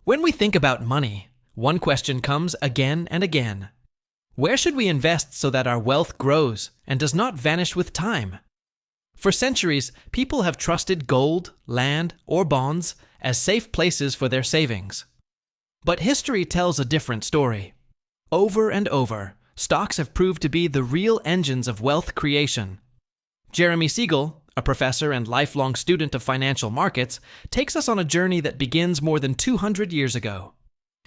When we think about money, one question comes again and again. Where should we invest so that our wealth grows and does not vanish with time? For centuries, people have trusted gold, land, or bonds as safe places for their savings. But history tells a different story. Over and over, stocks have proved to be the real engines of wealth creation. Jeremy Siegel, a professor and lifelong student of financial markets, takes us on a journey that begins more than 200 years ago.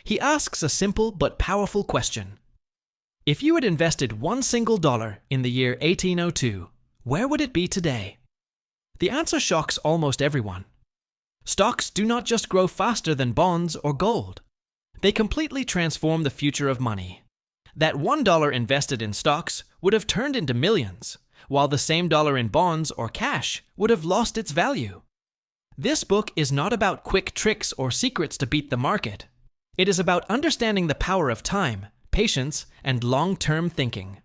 He asks a simple but powerful question. If you had invested one single dollar in the year 1802, where would it be today? The answer shocks almost everyone. Stocks do not just grow faster than bonds or gold. They completely transform the future of money. That $1 invested in stocks would have turned into millions, while the same dollar in bonds or cash would have lost its value. This book is not about quick tricks or secrets to beat the market. It is about understanding the power of time, patience, and long-term thinking.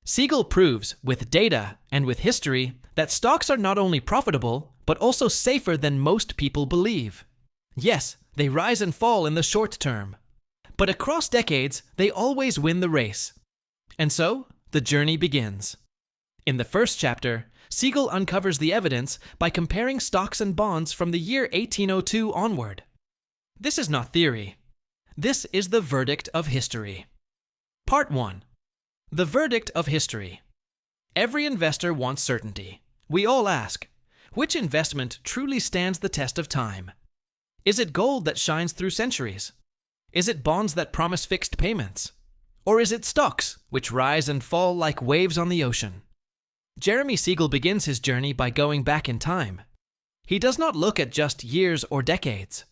Siegel proves, with data and with history, that stocks are not only profitable, but also safer than most people believe. Yes, they rise and fall in the short term, but across decades, they always win the race. And so, the journey begins. In the first chapter, Siegel uncovers the evidence by comparing stocks and bonds from the year 1802 onward. This is not theory. This is the verdict of history. Part 1. The verdict of history. Every investor wants certainty. We all ask, which investment truly stands the test of time? Is it gold that shines through centuries? Is it bonds that promise fixed payments? Or is it stocks, which rise and fall like waves on the ocean? Jeremy Siegel begins his journey by going back in time. He does not look at just years or decades.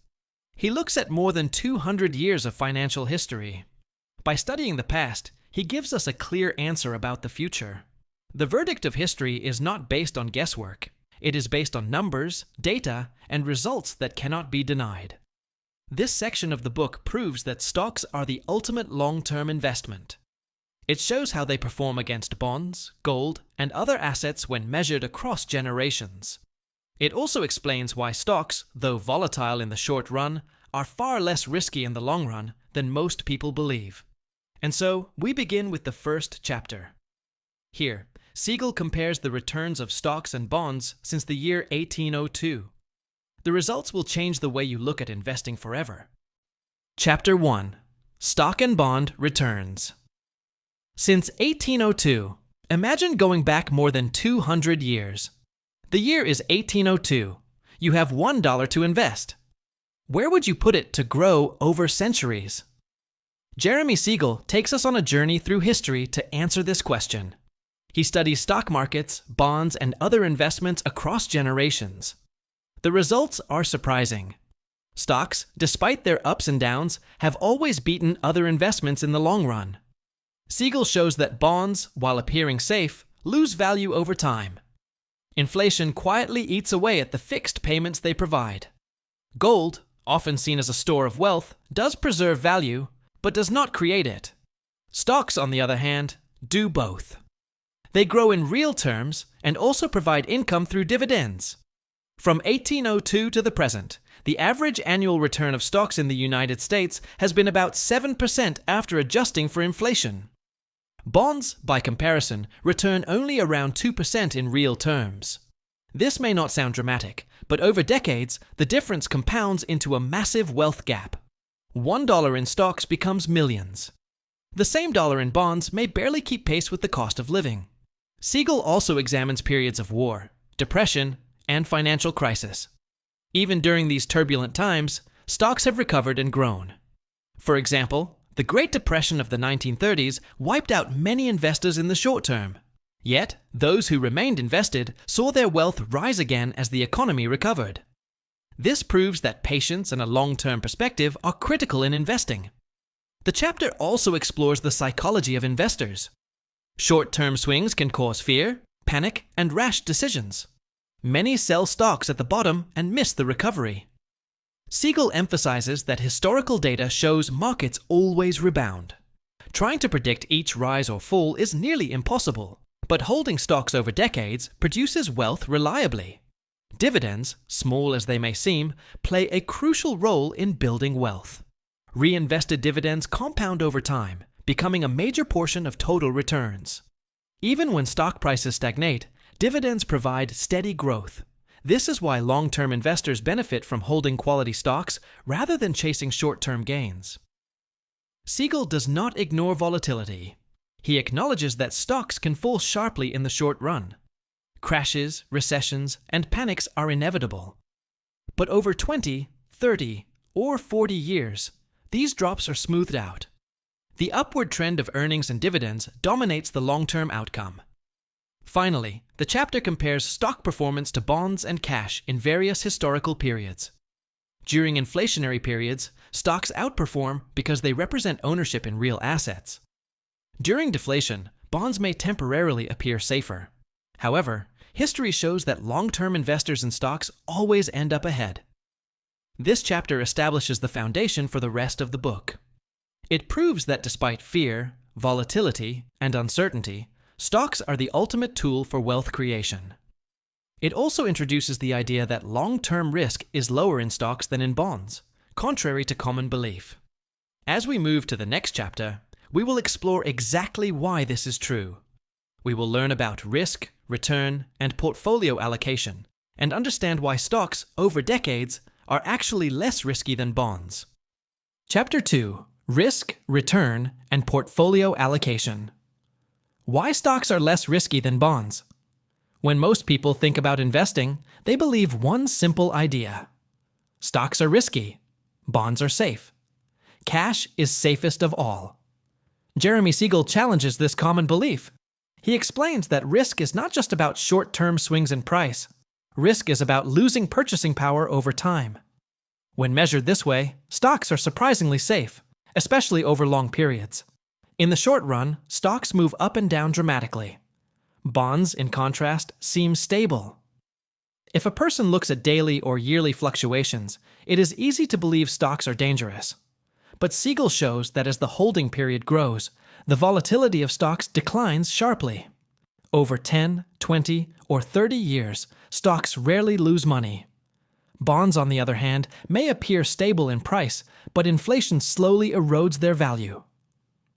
He looks at more than 200 years of financial history. By studying the past, he gives us a clear answer about the future. The verdict of history is not based on guesswork. It is based on numbers, data, and results that cannot be denied. This section of the book proves that stocks are the ultimate long-term investment. It shows how they perform against bonds, gold, and other assets when measured across generations. It also explains why stocks, though volatile in the short run, are far less risky in the long run than most people believe. And so, we begin with the first chapter. Here, Siegel compares the returns of stocks and bonds since the year 1802. The results will change the way you look at investing forever. Chapter 1. Stock and Bond Returns. Since 1802, imagine going back more than 200 years. The year is 1802. You have $1 to invest. Where would you put it to grow over centuries? Jeremy Siegel takes us on a journey through history to answer this question. He studies stock markets, bonds, and other investments across generations. The results are surprising. Stocks, despite their ups and downs, have always beaten other investments in the long run. Siegel shows that bonds, while appearing safe, lose value over time. Inflation quietly eats away at the fixed payments they provide. Gold, often seen as a store of wealth, does preserve value, but does not create it. Stocks, on the other hand, do both. They grow in real terms and also provide income through dividends. From 1802 to the present, the average annual return of stocks in the United States has been about 7% after adjusting for inflation. Bonds, by comparison, return only around 2% in real terms. This may not sound dramatic, but over decades, the difference compounds into a massive wealth gap. $1 in stocks becomes millions. The same dollar in bonds may barely keep pace with the cost of living. Siegel also examines periods of war, depression, and financial crisis. Even during these turbulent times, stocks have recovered and grown. For example, the Great Depression of the 1930s wiped out many investors in the short term. Yet, those who remained invested saw their wealth rise again as the economy recovered. This proves that patience and a long-term perspective are critical in investing. The chapter also explores the psychology of investors. Short-term swings can cause fear, panic, and rash decisions. Many sell stocks at the bottom and miss the recovery. Siegel emphasizes that historical data shows markets always rebound. Trying to predict each rise or fall is nearly impossible, but holding stocks over decades produces wealth reliably. Dividends, small as they may seem, play a crucial role in building wealth. Reinvested dividends compound over time, becoming a major portion of total returns. Even when stock prices stagnate, dividends provide steady growth. This is why long-term investors benefit from holding quality stocks rather than chasing short-term gains. Siegel does not ignore volatility. He acknowledges that stocks can fall sharply in the short run. Crashes, recessions, and panics are inevitable. But over 20, 30, or 40 years, these drops are smoothed out. The upward trend of earnings and dividends dominates the long-term outcome. Finally, the chapter compares stock performance to bonds and cash in various historical periods. During inflationary periods, stocks outperform because they represent ownership in real assets. During deflation, bonds may temporarily appear safer. However, history shows that long-term investors in stocks always end up ahead. This chapter establishes the foundation for the rest of the book. It proves that despite fear, volatility, and uncertainty, stocks are the ultimate tool for wealth creation. It also introduces the idea that long-term risk is lower in stocks than in bonds, contrary to common belief. As we move to the next chapter, we will explore exactly why this is true. We will learn about risk, return, and portfolio allocation, and understand why stocks, over decades, are actually less risky than bonds. Chapter 2. Risk, Return, and Portfolio Allocation. Why stocks are less risky than bonds? When most people think about investing, they believe one simple idea. Stocks are risky. Bonds are safe. Cash is safest of all. Jeremy Siegel challenges this common belief. He explains that risk is not just about short-term swings in price. Risk is about losing purchasing power over time. When measured this way, stocks are surprisingly safe, especially over long periods. In the short run, stocks move up and down dramatically. Bonds, in contrast, seem stable. If a person looks at daily or yearly fluctuations, it is easy to believe stocks are dangerous. But Siegel shows that as the holding period grows, the volatility of stocks declines sharply. Over 10, 20, or 30 years, stocks rarely lose money. Bonds, on the other hand, may appear stable in price, but inflation slowly erodes their value.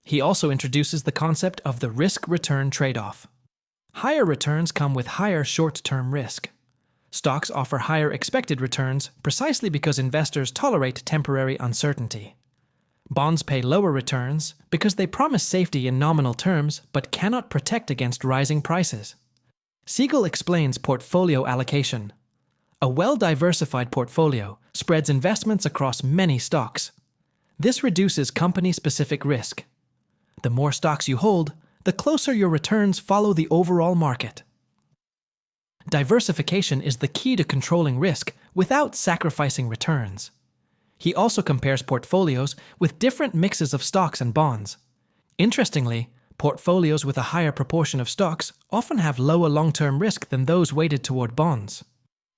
He also introduces the concept of the risk-return trade-off. Higher returns come with higher short-term risk. Stocks offer higher expected returns precisely because investors tolerate temporary uncertainty. Bonds pay lower returns because they promise safety in nominal terms but cannot protect against rising prices. Siegel explains portfolio allocation. A well-diversified portfolio spreads investments across many stocks. This reduces company-specific risk. The more stocks you hold, the closer your returns follow the overall market. Diversification is the key to controlling risk without sacrificing returns. He also compares portfolios with different mixes of stocks and bonds. Interestingly, portfolios with a higher proportion of stocks often have lower long-term risk than those weighted toward bonds.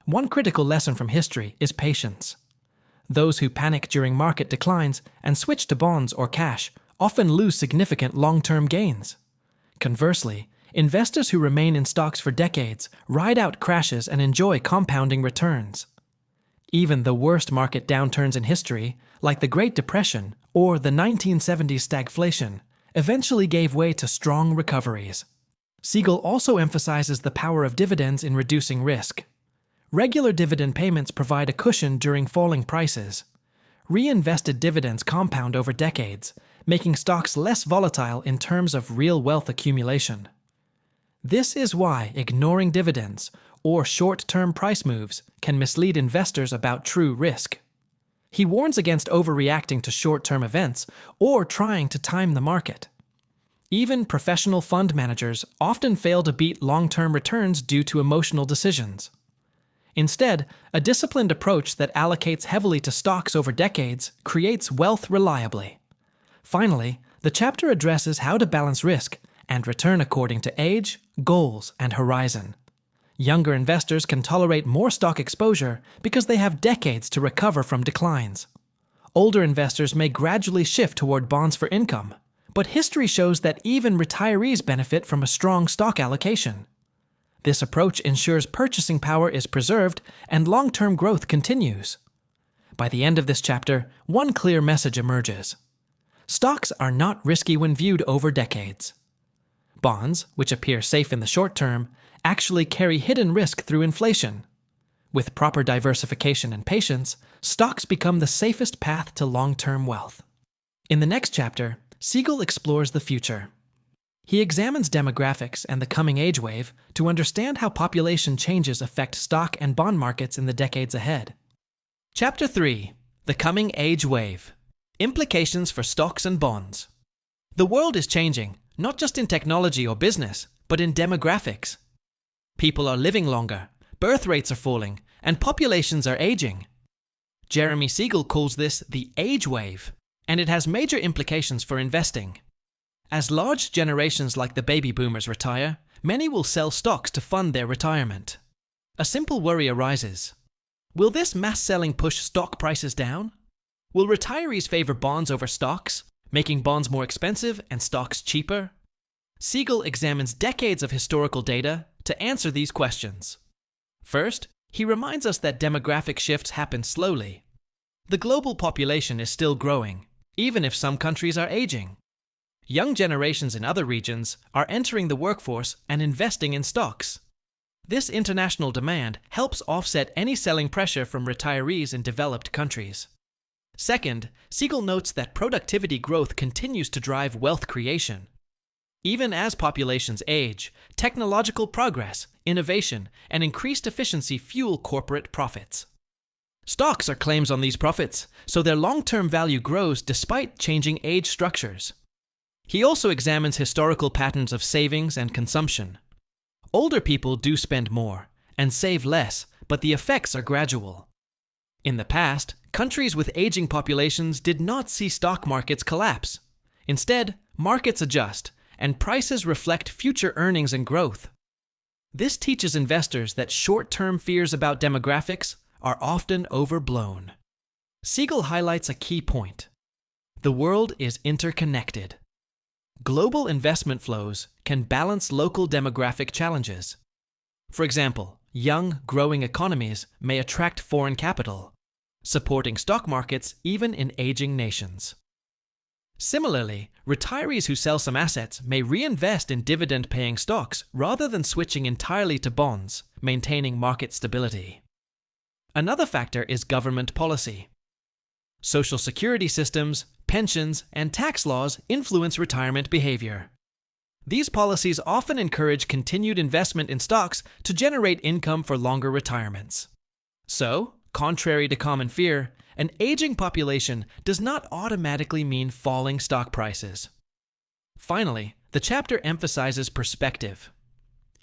One critical lesson from history is patience. Those who panic during market declines and switch to bonds or cash often lose significant long-term gains. Conversely, investors who remain in stocks for decades ride out crashes and enjoy compounding returns. Even the worst market downturns in history, like the Great Depression or the 1970s stagflation, eventually gave way to strong recoveries. Siegel also emphasizes the power of dividends in reducing risk. Regular dividend payments provide a cushion during falling prices. Reinvested dividends compound over decades, making stocks less volatile in terms of real wealth accumulation. This is why ignoring dividends or short-term price moves can mislead investors about true risk. He warns against overreacting to short-term events or trying to time the market. Even professional fund managers often fail to beat long-term returns due to emotional decisions. Instead, a disciplined approach that allocates heavily to stocks over decades creates wealth reliably. Finally, the chapter addresses how to balance risk and return according to age, goals, and horizon. Younger investors can tolerate more stock exposure because they have decades to recover from declines. Older investors may gradually shift toward bonds for income, but history shows that even retirees benefit from a strong stock allocation. This approach ensures purchasing power is preserved and long-term growth continues. By the end of this chapter, one clear message emerges. Stocks are not risky when viewed over decades. Bonds, which appear safe in the short term, actually carry hidden risk through inflation. With proper diversification and patience, stocks become the safest path to long-term wealth. In the next chapter, Siegel explores the future. He examines demographics and the coming age wave to understand how population changes affect stock and bond markets in the decades ahead. Chapter 3. The Coming Age Wave. Implications for Stocks and Bonds. The world is changing, not just in technology or business, but in demographics. People are living longer, birth rates are falling, and populations are aging. Jeremy Siegel calls this the age wave, and it has major implications for investing. As large generations like the baby boomers retire, many will sell stocks to fund their retirement. A simple worry arises. Will this mass selling push stock prices down? Will retirees favor bonds over stocks, making bonds more expensive and stocks cheaper? Siegel examines decades of historical data to answer these questions. First, he reminds us that demographic shifts happen slowly. The global population is still growing, even if some countries are aging. Young generations in other regions are entering the workforce and investing in stocks. This international demand helps offset any selling pressure from retirees in developed countries. Second, Siegel notes that productivity growth continues to drive wealth creation. Even as populations age, technological progress, innovation, and increased efficiency fuel corporate profits. Stocks are claims on these profits, so their long-term value grows despite changing age structures. He also examines historical patterns of savings and consumption. Older people do spend more and save less, but the effects are gradual. In the past, countries with aging populations did not see stock markets collapse. Instead, markets adjust, and prices reflect future earnings and growth. This teaches investors that short-term fears about demographics are often overblown. Siegel highlights a key point. The world is interconnected. Global investment flows can balance local demographic challenges. For example, young, growing economies may attract foreign capital, supporting stock markets even in aging nations. Similarly, retirees who sell some assets may reinvest in dividend-paying stocks rather than switching entirely to bonds, maintaining market stability. Another factor is government policy. Social security systems, pensions, and tax laws influence retirement behavior. These policies often encourage continued investment in stocks to generate income for longer retirements. So, contrary to common fear, an aging population does not automatically mean falling stock prices. Finally, the chapter emphasizes perspective.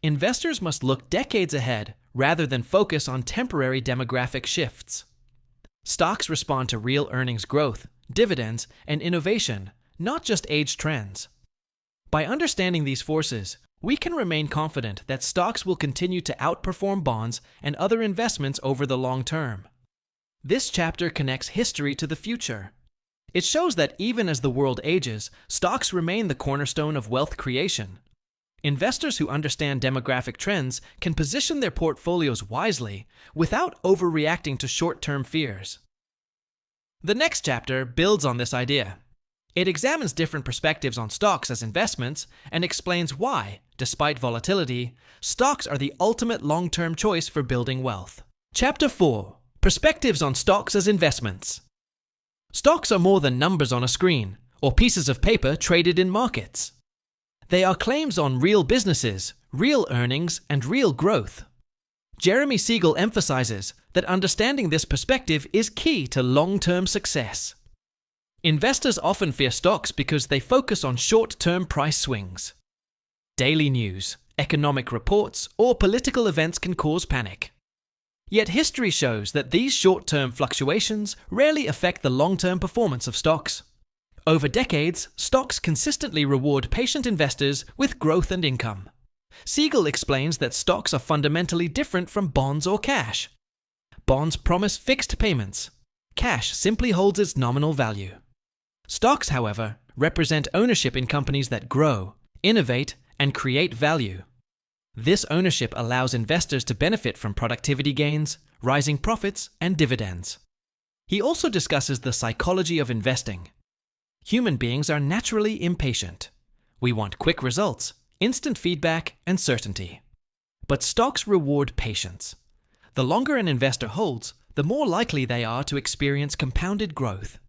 Investors must look decades ahead rather than focus on temporary demographic shifts. Stocks respond to real earnings growth, dividends, and innovation, not just age trends. By understanding these forces, we can remain confident that stocks will continue to outperform bonds and other investments over the long term. This chapter connects history to the future. It shows that even as the world ages, stocks remain the cornerstone of wealth creation. Investors who understand demographic trends can position their portfolios wisely without overreacting to short-term fears. The next chapter builds on this idea. It examines different perspectives on stocks as investments and explains why, despite volatility, stocks are the ultimate long-term choice for building wealth. Chapter 4. Perspectives on stocks as investments. Stocks are more than numbers on a screen or pieces of paper traded in markets. They are claims on real businesses, real earnings, and real growth. Jeremy Siegel emphasizes that understanding this perspective is key to long-term success. Investors often fear stocks because they focus on short-term price swings. Daily news, economic reports, or political events can cause panic. Yet history shows that these short-term fluctuations rarely affect the long-term performance of stocks. Over decades, stocks consistently reward patient investors with growth and income. Siegel explains that stocks are fundamentally different from bonds or cash. Bonds promise fixed payments. Cash simply holds its nominal value. Stocks, however, represent ownership in companies that grow, innovate, and create value. This ownership allows investors to benefit from productivity gains, rising profits, and dividends. He also discusses the psychology of investing. Human beings are naturally impatient. We want quick results, instant feedback, and certainty. But stocks reward patience. The longer an investor holds, the more likely they are to experience compounded growth.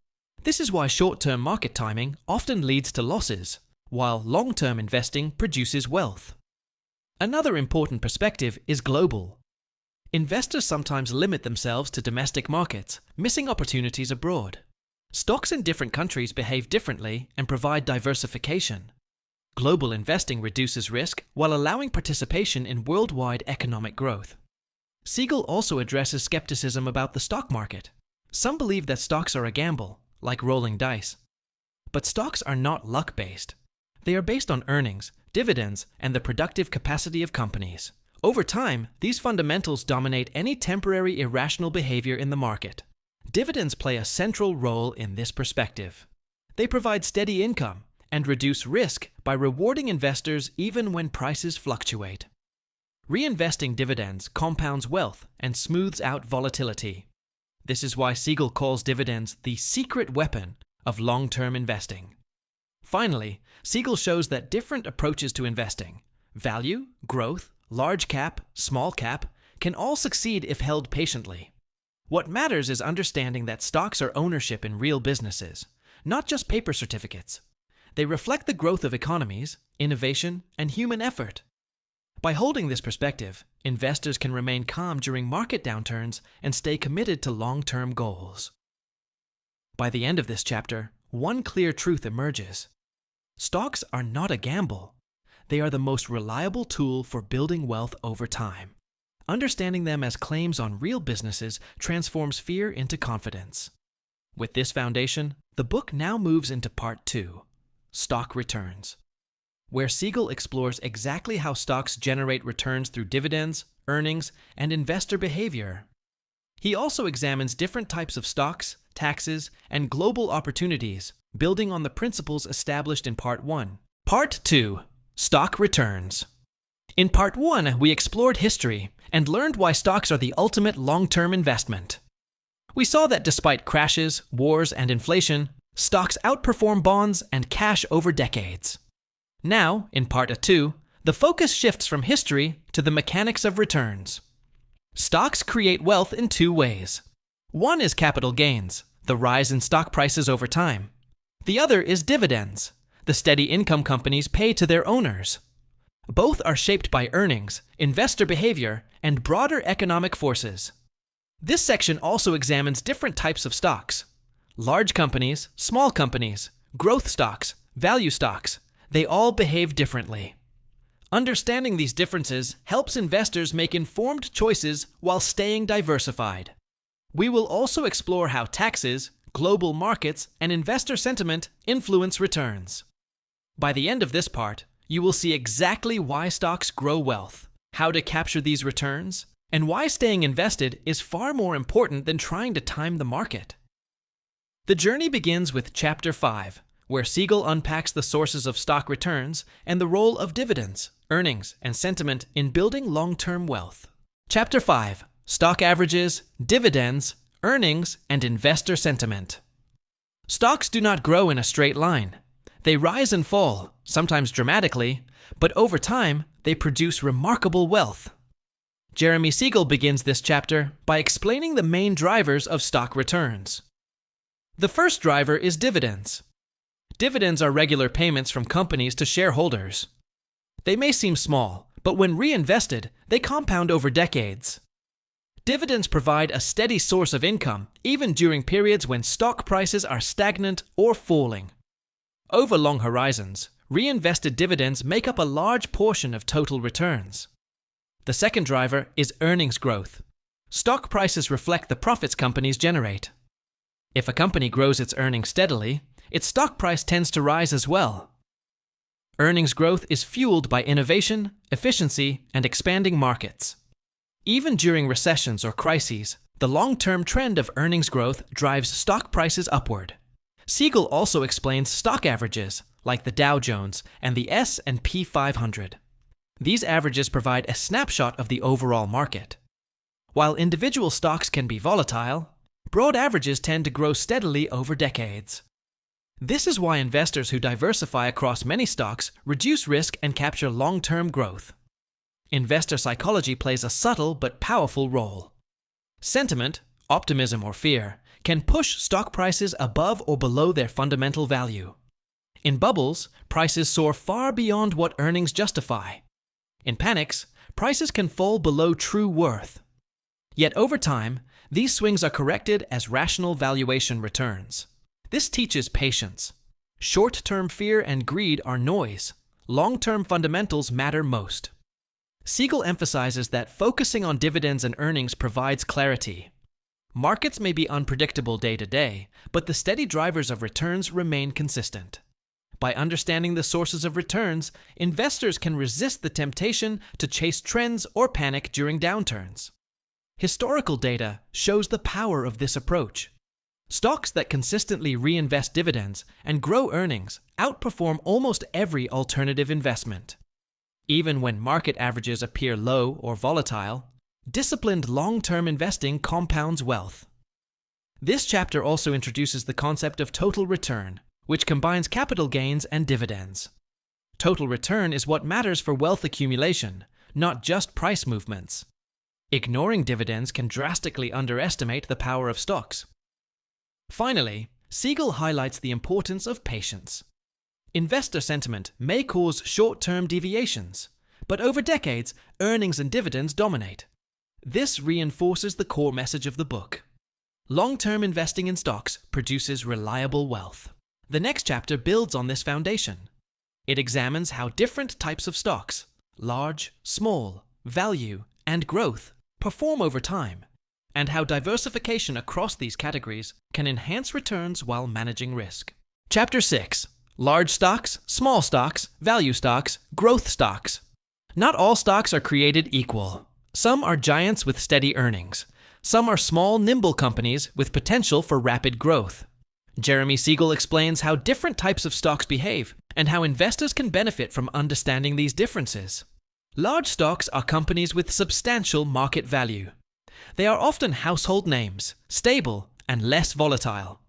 This is why short-term market timing often leads to losses, while long-term investing produces wealth. Another important perspective is global. Investors sometimes limit themselves to domestic markets, missing opportunities abroad. Stocks in different countries behave differently and provide diversification. Global investing reduces risk while allowing participation in worldwide economic growth. Siegel also addresses skepticism about the stock market. Some believe that stocks are a gamble, like rolling dice. But stocks are not luck-based. They are based on earnings, dividends, and the productive capacity of companies. Over time, these fundamentals dominate any temporary irrational behavior in the market. Dividends play a central role in this perspective. They provide steady income and reduce risk by rewarding investors even when prices fluctuate. Reinvesting dividends compounds wealth and smooths out volatility. This is why Siegel calls dividends the secret weapon of long-term investing. Finally, Siegel shows that different approaches to investing, value, growth, large cap, small cap, can all succeed if held patiently. What matters is understanding that stocks are ownership in real businesses, not just paper certificates. They reflect the growth of economies, innovation, and human effort. By holding this perspective, investors can remain calm during market downturns and stay committed to long-term goals. By the end of this chapter, one clear truth emerges. Stocks are not a gamble. They are the most reliable tool for building wealth over time. Understanding them as claims on real businesses transforms fear into confidence. With this foundation, the book now moves into Part 2, Stock Returns, where Siegel explores exactly how stocks generate returns through dividends, earnings, and investor behavior. He also examines different types of stocks, taxes, and global opportunities, building on the principles established in Part 1. Part 2, Stock Returns. In Part 1, we explored history and learned why stocks are the ultimate long-term investment. We saw that despite crashes, wars, and inflation, stocks outperform bonds and cash over decades. Now, in Part 2, the focus shifts from history to the mechanics of returns. Stocks create wealth in two ways. One is capital gains, the rise in stock prices over time. The other is dividends, the steady income companies pay to their owners. Both are shaped by earnings, investor behavior, and broader economic forces. This section also examines different types of stocks. Large companies, small companies, growth stocks, value stocks, they all behave differently. Understanding these differences helps investors make informed choices while staying diversified. We will also explore how taxes, global markets, and investor sentiment influence returns. By the end of this part, you will see exactly why stocks grow wealth, how to capture these returns, and why staying invested is far more important than trying to time the market. The journey begins with Chapter 5, where Siegel unpacks the sources of stock returns and the role of dividends, earnings, and sentiment in building long-term wealth. Chapter 5, Stock Averages, Dividends, Earnings, and Investor Sentiment. Stocks do not grow in a straight line. They rise and fall, sometimes dramatically, but over time, they produce remarkable wealth. Jeremy Siegel begins this chapter by explaining the main drivers of stock returns. The first driver is dividends. Dividends are regular payments from companies to shareholders. They may seem small, but when reinvested, they compound over decades. Dividends provide a steady source of income, even during periods when stock prices are stagnant or falling. Over long horizons, reinvested dividends make up a large portion of total returns. The second driver is earnings growth. Stock prices reflect the profits companies generate. If a company grows its earnings steadily, its stock price tends to rise as well. Earnings growth is fueled by innovation, efficiency, and expanding markets. Even during recessions or crises, the long-term trend of earnings growth drives stock prices upward. Siegel also explains stock averages, like the Dow Jones and the S&P 500. These averages provide a snapshot of the overall market. While individual stocks can be volatile, broad averages tend to grow steadily over decades. This is why investors who diversify across many stocks reduce risk and capture long-term growth. Investor psychology plays a subtle but powerful role. Sentiment, optimism or fear, can push stock prices above or below their fundamental value. In bubbles, prices soar far beyond what earnings justify. In panics, prices can fall below true worth. Yet over time, these swings are corrected as rational valuation returns. This teaches patience. Short-term fear and greed are noise. Long-term fundamentals matter most. Siegel emphasizes that focusing on dividends and earnings provides clarity. Markets may be unpredictable day to day, but the steady drivers of returns remain consistent. By understanding the sources of returns, investors can resist the temptation to chase trends or panic during downturns. Historical data shows the power of this approach. Stocks that consistently reinvest dividends and grow earnings outperform almost every alternative investment. Even when market averages appear low or volatile, disciplined long-term investing compounds wealth. This chapter also introduces the concept of total return, which combines capital gains and dividends. Total return is what matters for wealth accumulation, not just price movements. Ignoring dividends can drastically underestimate the power of stocks. Finally, Siegel highlights the importance of patience. Investor sentiment may cause short-term deviations, but over decades, earnings and dividends dominate. This reinforces the core message of the book. Long-term investing in stocks produces reliable wealth. The next chapter builds on this foundation. It examines how different types of stocks, large, small, value, and growth, perform over time, and how diversification across these categories can enhance returns while managing risk. Chapter 6. Large stocks, small stocks, value stocks, growth stocks. Not all stocks are created equal. Some are giants with steady earnings. Some are small, nimble companies with potential for rapid growth. Jeremy Siegel explains how different types of stocks behave and how investors can benefit from understanding these differences. Large stocks are companies with substantial market value. They are often household names, stable, and less volatile.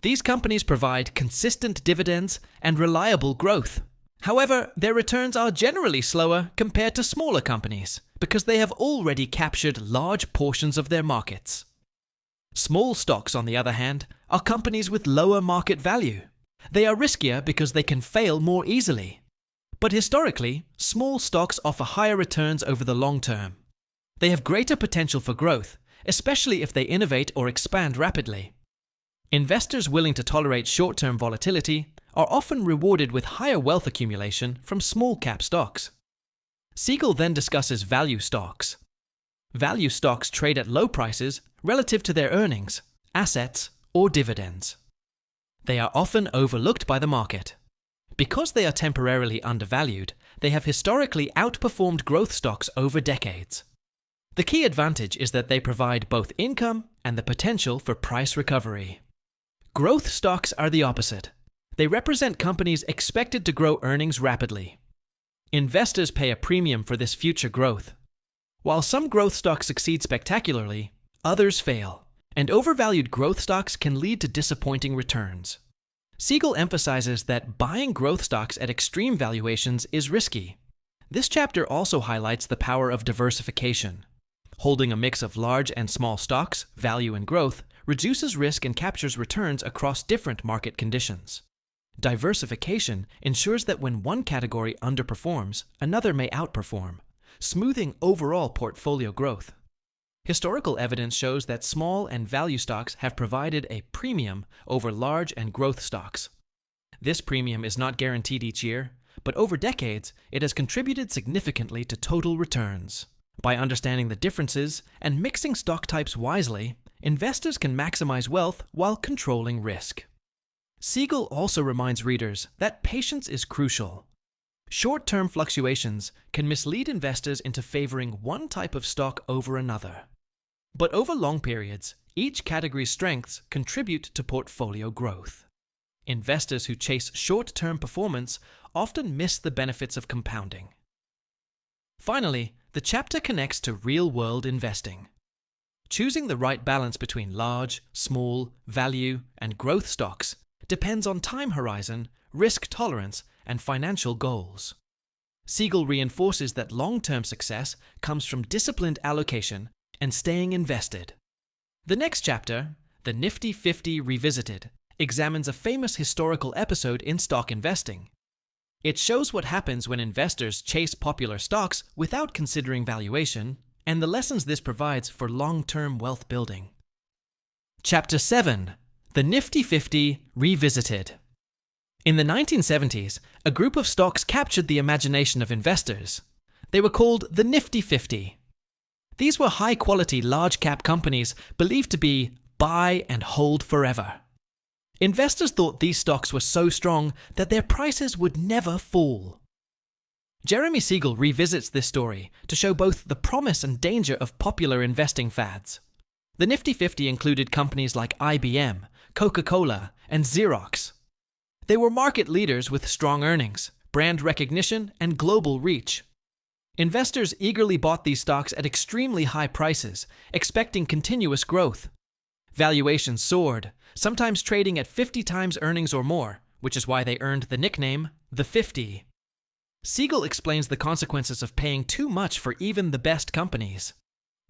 These companies provide consistent dividends and reliable growth. However, their returns are generally slower compared to smaller companies because they have already captured large portions of their markets. Small stocks, on the other hand, are companies with lower market value. They are riskier because they can fail more easily. But historically, small stocks offer higher returns over the long term. They have greater potential for growth, especially if they innovate or expand rapidly. Investors willing to tolerate short-term volatility are often rewarded with higher wealth accumulation from small-cap stocks. Siegel then discusses value stocks. Value stocks trade at low prices relative to their earnings, assets, or dividends. They are often overlooked by the market. Because they are temporarily undervalued, they have historically outperformed growth stocks over decades. The key advantage is that they provide both income and the potential for price recovery. Growth stocks are the opposite. They represent companies expected to grow earnings rapidly. Investors pay a premium for this future growth. While some growth stocks succeed spectacularly, others fail, and overvalued growth stocks can lead to disappointing returns. Siegel emphasizes that buying growth stocks at extreme valuations is risky. This chapter also highlights the power of diversification. Holding a mix of large and small stocks, value and growth, reduces risk and captures returns across different market conditions. Diversification ensures that when one category underperforms, another may outperform, smoothing overall portfolio growth. Historical evidence shows that small and value stocks have provided a premium over large and growth stocks. This premium is not guaranteed each year, but over decades, it has contributed significantly to total returns. By understanding the differences and mixing stock types wisely, investors can maximize wealth while controlling risk. Siegel also reminds readers that patience is crucial. Short-term fluctuations can mislead investors into favoring one type of stock over another. But over long periods, each category's strengths contribute to portfolio growth. Investors who chase short-term performance often miss the benefits of compounding. Finally, the chapter connects to real-world investing. Choosing the right balance between large, small, value, and growth stocks depends on time horizon, risk tolerance, and financial goals. Siegel reinforces that long-term success comes from disciplined allocation and staying invested. The next chapter, The Nifty 50 Revisited, examines a famous historical episode in stock investing. It shows what happens when investors chase popular stocks without considering valuation, and the lessons this provides for long-term wealth building. Chapter 7. The Nifty 50 Revisited. In the 1970s, a group of stocks captured the imagination of investors. They were called the Nifty 50. These were high-quality, large-cap companies believed to be buy and hold forever. Investors thought these stocks were so strong that their prices would never fall. Jeremy Siegel revisits this story to show both the promise and danger of popular investing fads. The Nifty 50 included companies like IBM, Coca-Cola, and Xerox. They were market leaders with strong earnings, brand recognition, and global reach. Investors eagerly bought these stocks at extremely high prices, expecting continuous growth. Valuations soared, sometimes trading at 50 times earnings or more, which is why they earned the nickname the 50. Siegel explains the consequences of paying too much for even the best companies.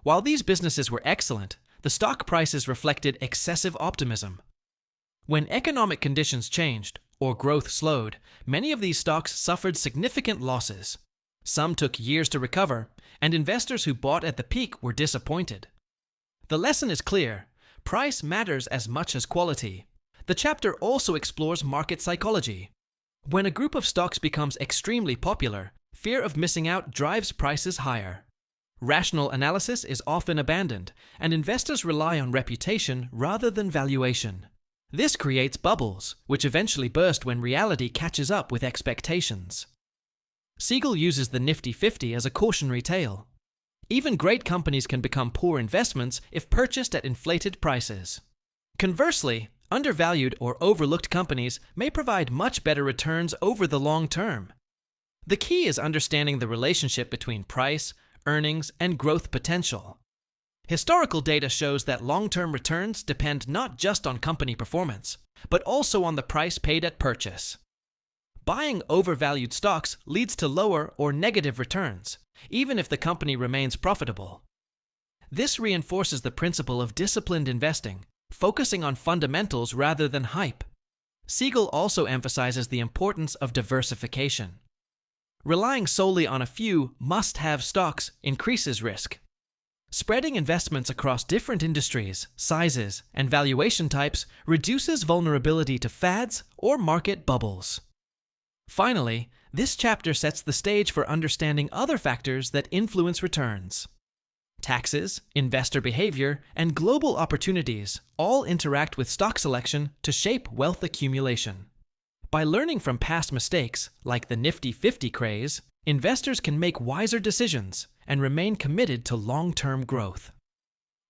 While these businesses were excellent, the stock prices reflected excessive optimism. When economic conditions changed, or growth slowed, many of these stocks suffered significant losses. Some took years to recover, and investors who bought at the peak were disappointed. The lesson is clear. Price matters as much as quality. The chapter also explores market psychology. When a group of stocks becomes extremely popular, fear of missing out drives prices higher. Rational analysis is often abandoned, and investors rely on reputation rather than valuation. This creates bubbles, which eventually burst when reality catches up with expectations. Siegel uses the Nifty 50 as a cautionary tale. Even great companies can become poor investments if purchased at inflated prices. Conversely, undervalued or overlooked companies may provide much better returns over the long term. The key is understanding the relationship between price, earnings, and growth potential. Historical data shows that long-term returns depend not just on company performance, but also on the price paid at purchase. Buying overvalued stocks leads to lower or negative returns, even if the company remains profitable. This reinforces the principle of disciplined investing, focusing on fundamentals rather than hype. Siegel also emphasizes the importance of diversification. Relying solely on a few must-have stocks increases risk. Spreading investments across different industries, sizes, and valuation types reduces vulnerability to fads or market bubbles. Finally, this chapter sets the stage for understanding other factors that influence returns. Taxes, investor behavior, and global opportunities all interact with stock selection to shape wealth accumulation. By learning from past mistakes, like the Nifty 50 craze, investors can make wiser decisions and remain committed to long-term growth.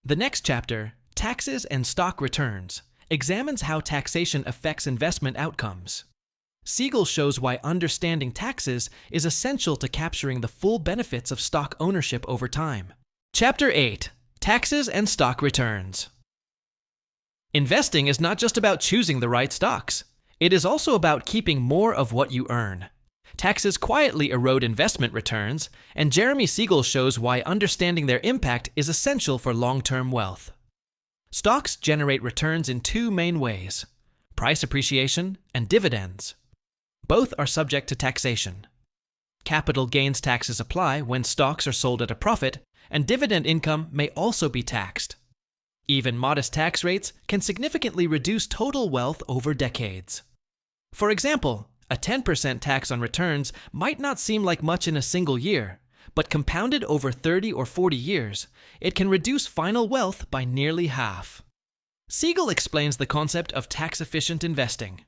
The next chapter, Taxes and Stock Returns, examines how taxation affects investment outcomes. Siegel shows why understanding taxes is essential to capturing the full benefits of stock ownership over time. Chapter 8. Taxes and Stock Returns. Investing is not just about choosing the right stocks. It is also about keeping more of what you earn. Taxes quietly erode investment returns, and Jeremy Siegel shows why understanding their impact is essential for long-term wealth. Stocks generate returns in two main ways: price appreciation and dividends. Both are subject to taxation. Capital gains taxes apply when stocks are sold at a profit, and dividend income may also be taxed. Even modest tax rates can significantly reduce total wealth over decades. For example, a 10% tax on returns might not seem like much in a single year, but compounded over 30 or 40 years, it can reduce final wealth by nearly half. Siegel explains the concept of tax-efficient investing.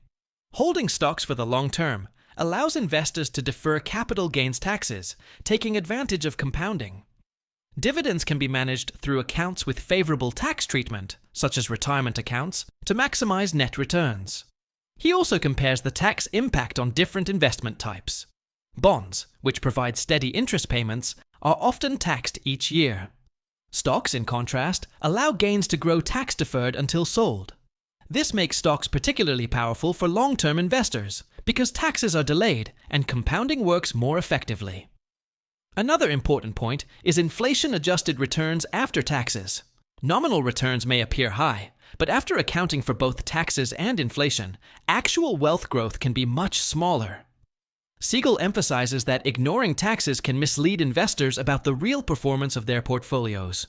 Holding stocks for the long term allows investors to defer capital gains taxes, taking advantage of compounding. Dividends can be managed through accounts with favorable tax treatment, such as retirement accounts, to maximize net returns. He also compares the tax impact on different investment types. Bonds, which provide steady interest payments, are often taxed each year. Stocks, in contrast, allow gains to grow tax-deferred until sold. This makes stocks particularly powerful for long-term investors because taxes are delayed and compounding works more effectively. Another important point is inflation-adjusted returns after taxes. Nominal returns may appear high, but after accounting for both taxes and inflation, actual wealth growth can be much smaller. Siegel emphasizes that ignoring taxes can mislead investors about the real performance of their portfolios.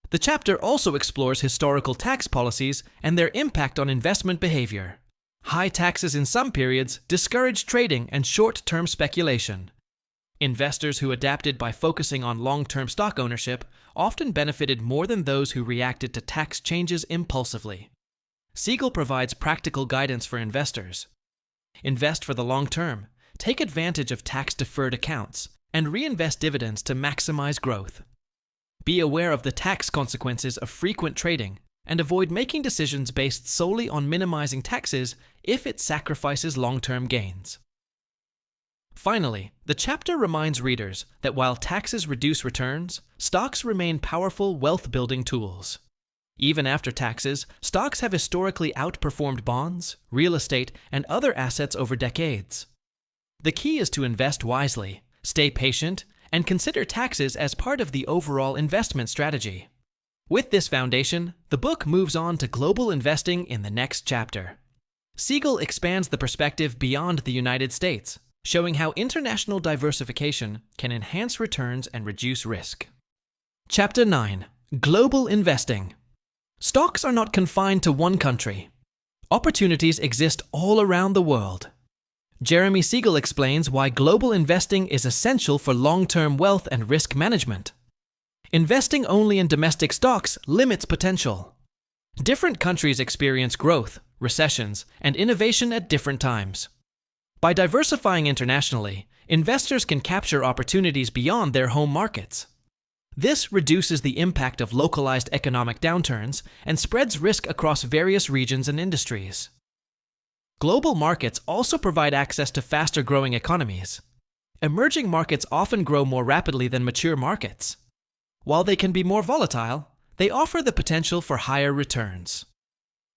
The chapter also explores historical tax policies and their impact on investment behavior. High taxes in some periods discourage trading and short-term speculation. Investors who adapted by focusing on long-term stock ownership often benefited more than those who reacted to tax changes impulsively. Siegel provides practical guidance for investors. Invest for the long term, take advantage of tax-deferred accounts, and reinvest dividends to maximize growth. Be aware of the tax consequences of frequent trading and avoid making decisions based solely on minimizing taxes if it sacrifices long-term gains. Finally, the chapter reminds readers that while taxes reduce returns, stocks remain powerful wealth-building tools. Even after taxes, stocks have historically outperformed bonds, real estate, and other assets over decades. The key is to invest wisely, stay patient, and consider taxes as part of the overall investment strategy. With this foundation, the book moves on to global investing in the next chapter. Siegel expands the perspective beyond the United States, showing how international diversification can enhance returns and reduce risk. Chapter 9. Global Investing. Stocks are not confined to one country. Opportunities exist all around the world. Jeremy Siegel explains why global investing is essential for long-term wealth and risk management. Investing only in domestic stocks limits potential. Different countries experience growth, recessions, and innovation at different times. By diversifying internationally, investors can capture opportunities beyond their home markets. This reduces the impact of localized economic downturns and spreads risk across various regions and industries. Global markets also provide access to faster-growing economies. Emerging markets often grow more rapidly than mature markets. While they can be more volatile, they offer the potential for higher returns.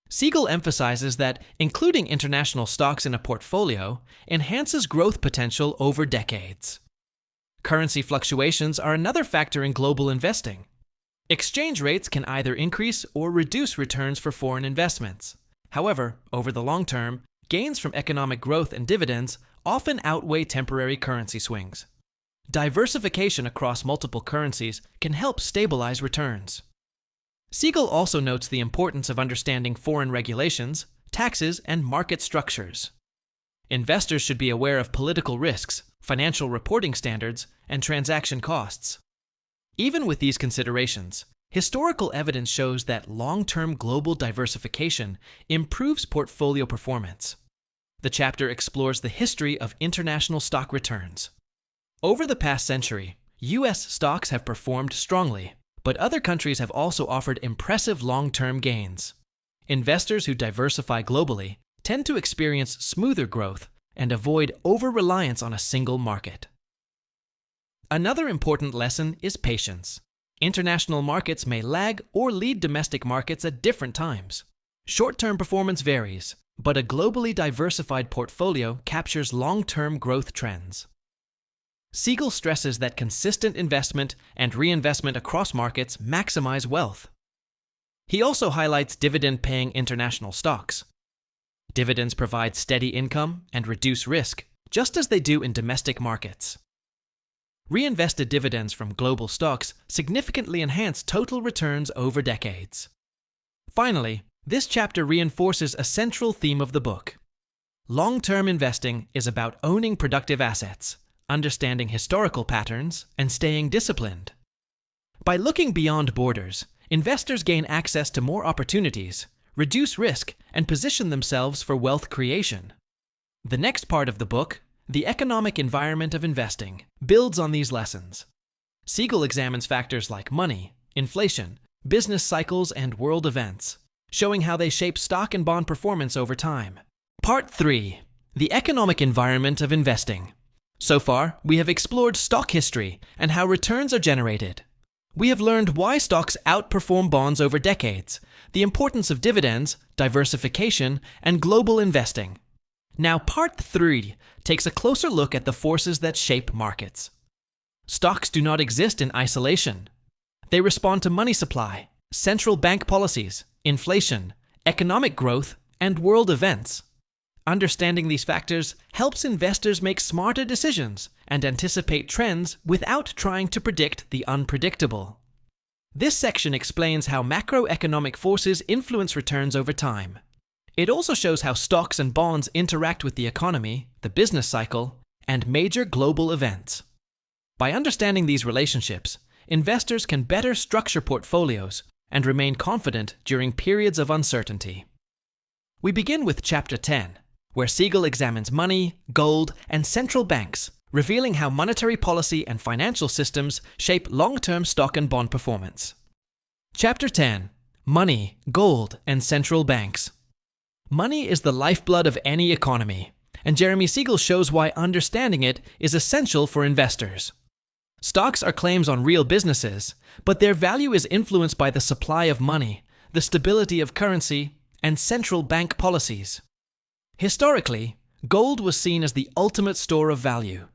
Siegel emphasizes that including international stocks in a portfolio enhances growth potential over decades. Currency fluctuations are another factor in global investing. Exchange rates can either increase or reduce returns for foreign investments. However, over the long term, gains from economic growth and dividends often outweigh temporary currency swings. Diversification across multiple currencies can help stabilize returns. Siegel also notes the importance of understanding foreign regulations, taxes, and market structures. Investors should be aware of political risks, financial reporting standards, and transaction costs. Even with these considerations, historical evidence shows that long-term global diversification improves portfolio performance. The chapter explores the history of international stock returns. Over the past century, U.S. stocks have performed strongly, but other countries have also offered impressive long-term gains. Investors who diversify globally tend to experience smoother growth and avoid over-reliance on a single market. Another important lesson is patience. International markets may lag or lead domestic markets at different times. Short-term performance varies, but a globally diversified portfolio captures long-term growth trends. Siegel stresses that consistent investment and reinvestment across markets maximize wealth. He also highlights dividend-paying international stocks. Dividends provide steady income and reduce risk, just as they do in domestic markets. Reinvested dividends from global stocks significantly enhance total returns over decades. Finally, this chapter reinforces a central theme of the book. Long-term investing is about owning productive assets, understanding historical patterns, and staying disciplined. By looking beyond borders, investors gain access to more opportunities, reduce risk, and position themselves for wealth creation. The next part of the book, The Economic Environment of Investing, builds on these lessons. Siegel examines factors like money, inflation, business cycles, and world events, showing how they shape stock and bond performance over time. Part 3. The Economic Environment of Investing. So far, we have explored stock history and how returns are generated. We have learned why stocks outperform bonds over decades, the importance of dividends, diversification, and global investing. Now, Part 3 takes a closer look at the forces that shape markets. Stocks do not exist in isolation. They respond to money supply, central bank policies, inflation, economic growth, and world events. Understanding these factors helps investors make smarter decisions and anticipate trends without trying to predict the unpredictable. This section explains how macroeconomic forces influence returns over time. It also shows how stocks and bonds interact with the economy, the business cycle, and major global events. By understanding these relationships, investors can better structure portfolios and remain confident during periods of uncertainty. We begin with Chapter 10, where Siegel examines money, gold, and central banks, revealing how monetary policy and financial systems shape long-term stock and bond performance. Chapter 10. Money, Gold, and Central Banks. Money is the lifeblood of any economy, and Jeremy Siegel shows why understanding it is essential for investors. Stocks are claims on real businesses, but their value is influenced by the supply of money, the stability of currency, and central bank policies. Historically, gold was seen as the ultimate store of value.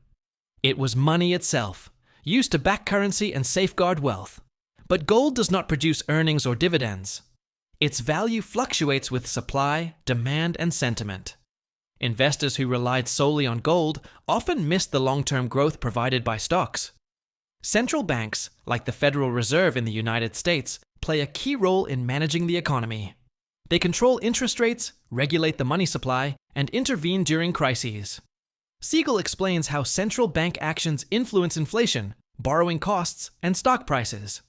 It was money itself, used to back currency and safeguard wealth. But gold does not produce earnings or dividends. Its value fluctuates with supply, demand, and sentiment. Investors who relied solely on gold often missed the long-term growth provided by stocks. Central banks, like the Federal Reserve in the United States, play a key role in managing the economy. They control interest rates, regulate the money supply, and intervene during crises. Siegel explains how central bank actions influence inflation, borrowing costs, and stock prices.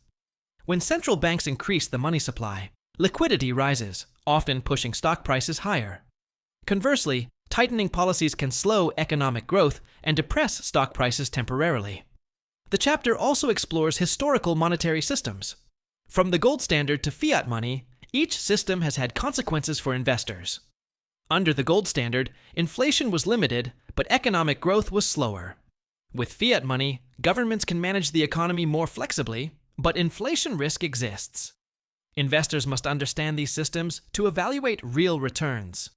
When central banks increase the money supply, liquidity rises, often pushing stock prices higher. Conversely, tightening policies can slow economic growth and depress stock prices temporarily. The chapter also explores historical monetary systems. From the gold standard to fiat money, each system has had consequences for investors. Under the gold standard, inflation was limited, but economic growth was slower. With fiat money, governments can manage the economy more flexibly, but inflation risk exists. Investors must understand these systems to evaluate real returns.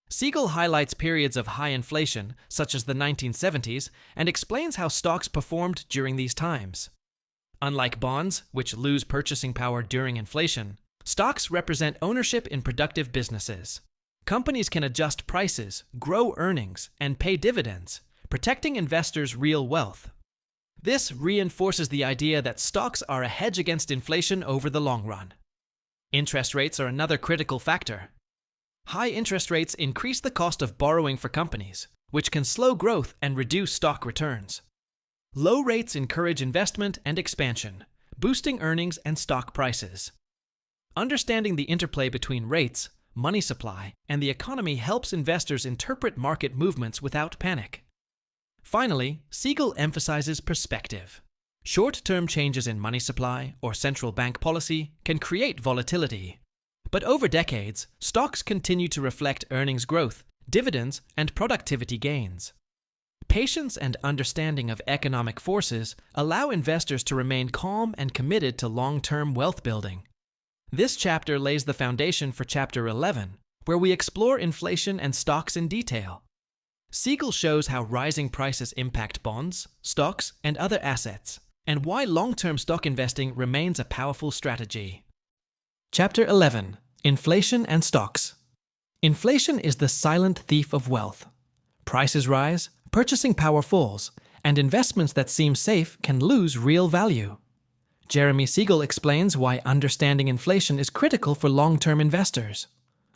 Siegel highlights periods of high inflation, such as the 1970s, and explains how stocks performed during these times. Unlike bonds, which lose purchasing power during inflation, stocks represent ownership in productive businesses. Companies can adjust prices, grow earnings, and pay dividends, protecting investors' real wealth. This reinforces the idea that stocks are a hedge against inflation over the long run. Interest rates are another critical factor. High interest rates increase the cost of borrowing for companies, which can slow growth and reduce stock returns. Low rates encourage investment and expansion, boosting earnings and stock prices. Understanding the interplay between rates, money supply, and the economy helps investors interpret market movements without panic. Finally, Siegel emphasizes perspective. Short-term changes in money supply or central bank policy can create volatility. But over decades, stocks continue to reflect earnings growth, dividends, and productivity gains. Patience and understanding of economic forces allow investors to remain calm and committed to long-term wealth building. This chapter lays the foundation for Chapter 11, where we explore inflation and stocks in detail. Siegel shows how rising prices impact bonds, stocks, and other assets, and why long-term stock investing remains a powerful strategy. Chapter 11. Inflation and Stocks. Inflation is the silent thief of wealth. Prices rise, purchasing power falls, and investments that seem safe can lose real value. Jeremy Siegel explains why understanding inflation is critical for long-term investors.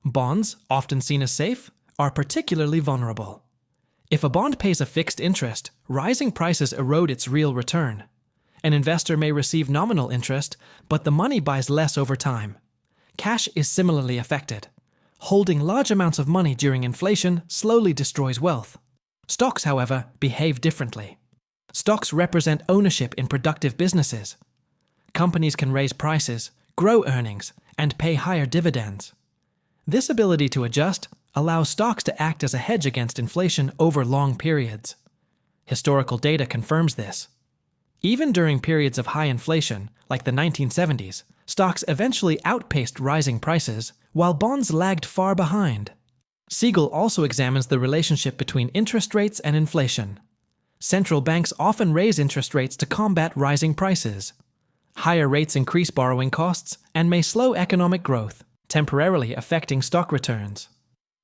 Bonds, often seen as safe, are particularly vulnerable. If a bond pays a fixed interest, rising prices erode its real return. An investor may receive nominal interest, but the money buys less over time. Cash is similarly affected. Holding large amounts of money during inflation slowly destroys wealth. Stocks, however, behave differently. Stocks represent ownership in productive businesses. Companies can raise prices, grow earnings, and pay higher dividends. This ability to adjust allows stocks to act as a hedge against inflation over long periods. Historical data confirms this. Even during periods of high inflation, like the 1970s, stocks eventually outpaced rising prices, while bonds lagged far behind. Siegel also examines the relationship between interest rates and inflation. Central banks often raise interest rates to combat rising prices. Higher rates increase borrowing costs and may slow economic growth, temporarily affecting stock returns.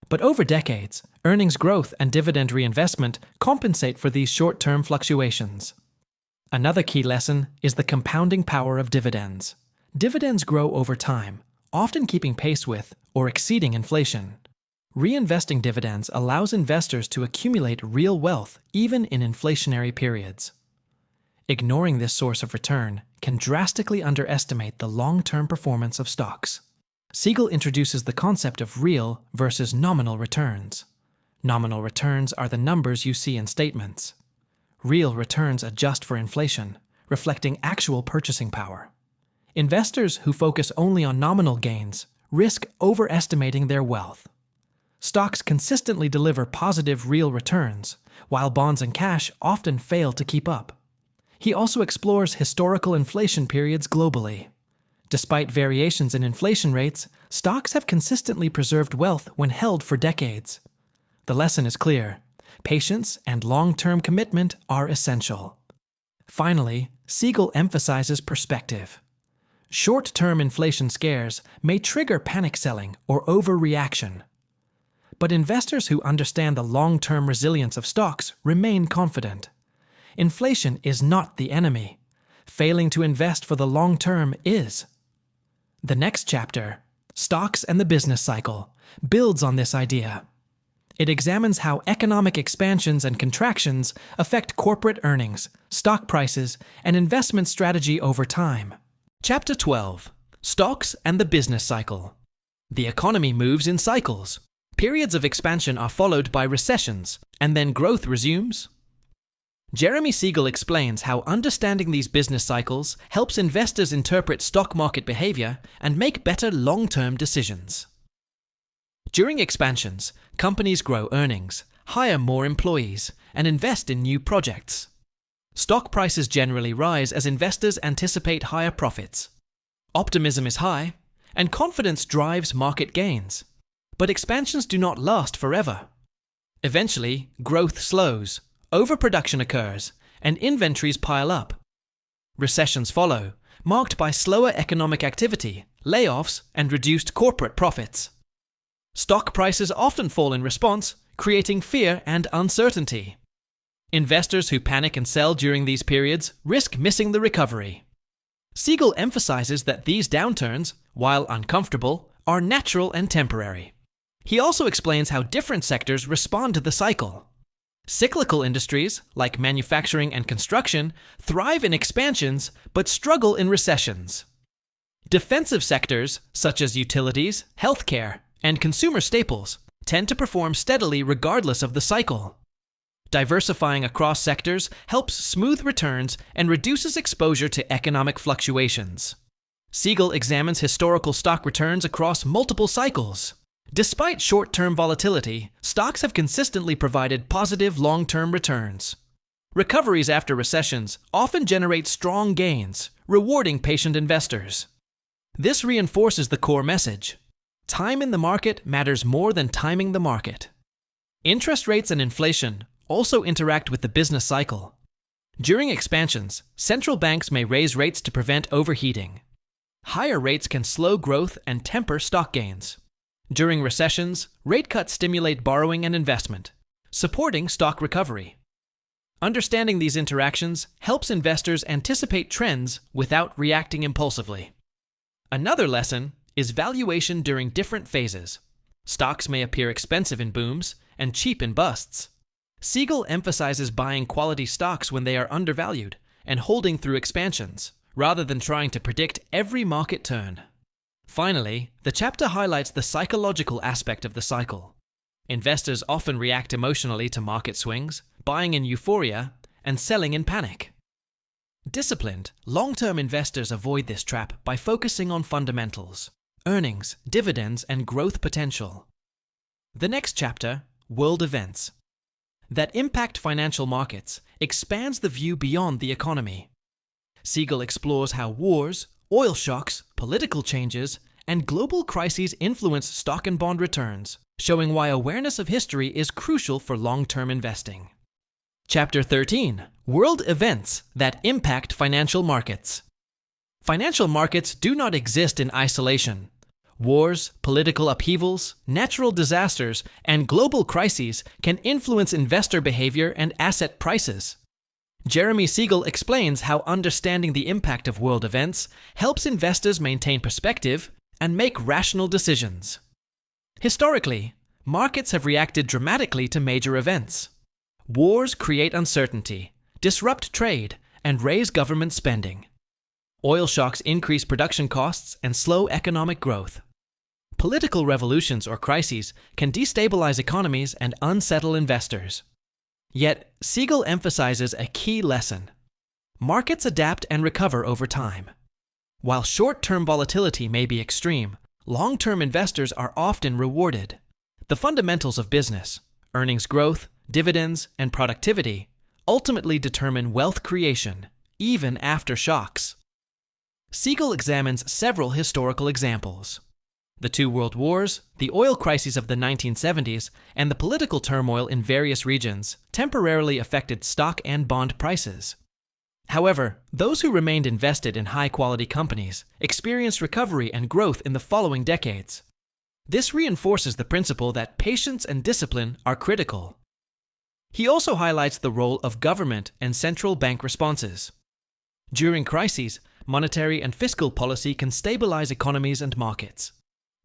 But over decades, earnings growth and dividend reinvestment compensate for these short-term fluctuations. Another key lesson is the compounding power of dividends. Dividends grow over time, often keeping pace with or exceeding inflation. Reinvesting dividends allows investors to accumulate real wealth even in inflationary periods. Ignoring this source of return can drastically underestimate the long-term performance of stocks. Siegel introduces the concept of real versus nominal returns. Nominal returns are the numbers you see in statements. Real returns adjust for inflation, reflecting actual purchasing power. Investors who focus only on nominal gains risk overestimating their wealth. Stocks consistently deliver positive real returns, while bonds and cash often fail to keep up. He also explores historical inflation periods globally. Despite variations in inflation rates, stocks have consistently preserved wealth when held for decades. The lesson is clear: patience and long-term commitment are essential. Finally, Siegel emphasizes perspective. Short-term inflation scares may trigger panic selling or overreaction. But investors who understand the long-term resilience of stocks remain confident. Inflation is not the enemy. Failing to invest for the long term is. The next chapter, Stocks and the Business Cycle, builds on this idea. It examines how economic expansions and contractions affect corporate earnings, stock prices, and investment strategy over time. Chapter 12, Stocks and the Business Cycle. The economy moves in cycles. Periods of expansion are followed by recessions, and then growth resumes. Jeremy Siegel explains how understanding these business cycles helps investors interpret stock market behavior and make better long-term decisions. During expansions, companies grow earnings, hire more employees, and invest in new projects. Stock prices generally rise as investors anticipate higher profits. Optimism is high, and confidence drives market gains. But expansions do not last forever. Eventually, growth slows, overproduction occurs, and inventories pile up. Recessions follow, marked by slower economic activity, layoffs, and reduced corporate profits. Stock prices often fall in response, creating fear and uncertainty. Investors who panic and sell during these periods risk missing the recovery. Siegel emphasizes that these downturns, while uncomfortable, are natural and temporary. He also explains how different sectors respond to the cycle. Cyclical industries, like manufacturing and construction, thrive in expansions but struggle in recessions. Defensive sectors, such as utilities, healthcare, and consumer staples, tend to perform steadily regardless of the cycle. Diversifying across sectors helps smooth returns and reduces exposure to economic fluctuations. Siegel examines historical stock returns across multiple cycles. Despite short-term volatility, stocks have consistently provided positive long-term returns. Recoveries after recessions often generate strong gains, rewarding patient investors. This reinforces the core message: time in the market matters more than timing the market. Interest rates and inflation also interact with the business cycle. During expansions, central banks may raise rates to prevent overheating. Higher rates can slow growth and temper stock gains. During recessions, rate cuts stimulate borrowing and investment, supporting stock recovery. Understanding these interactions helps investors anticipate trends without reacting impulsively. Another lesson is valuation during different phases. Stocks may appear expensive in booms and cheap in busts. Siegel emphasizes buying quality stocks when they are undervalued and holding through expansions, rather than trying to predict every market turn. Finally, the chapter highlights the psychological aspect of the cycle. Investors often react emotionally to market swings, buying in euphoria and selling in panic. Disciplined, long-term investors avoid this trap by focusing on fundamentals, earnings, dividends, and growth potential. The next chapter, World Events. that impact financial markets expands the view beyond the economy. Siegel explores how wars, oil shocks, political changes, and global crises influence stock and bond returns, showing why awareness of history is crucial for long-term investing. Chapter 13: World Events That Impact Financial Markets. Financial markets do not exist in isolation. Wars, political upheavals, natural disasters, and global crises can influence investor behavior and asset prices. Jeremy Siegel explains how understanding the impact of world events helps investors maintain perspective and make rational decisions. Historically, markets have reacted dramatically to major events. Wars create uncertainty, disrupt trade, and raise government spending. Oil shocks increase production costs and slow economic growth. Political revolutions or crises can destabilize economies and unsettle investors. Yet, Siegel emphasizes a key lesson. Markets adapt and recover over time. While short-term volatility may be extreme, long-term investors are often rewarded. The fundamentals of business, earnings growth, dividends, and productivity, ultimately determine wealth creation, even after shocks. Siegel examines several historical examples. The two world wars, the oil crises of the 1970s, and the political turmoil in various regions temporarily affected stock and bond prices. However, those who remained invested in high-quality companies experienced recovery and growth in the following decades. This reinforces the principle that patience and discipline are critical. He also highlights the role of government and central bank responses. During crises, monetary and fiscal policy can stabilize economies and markets.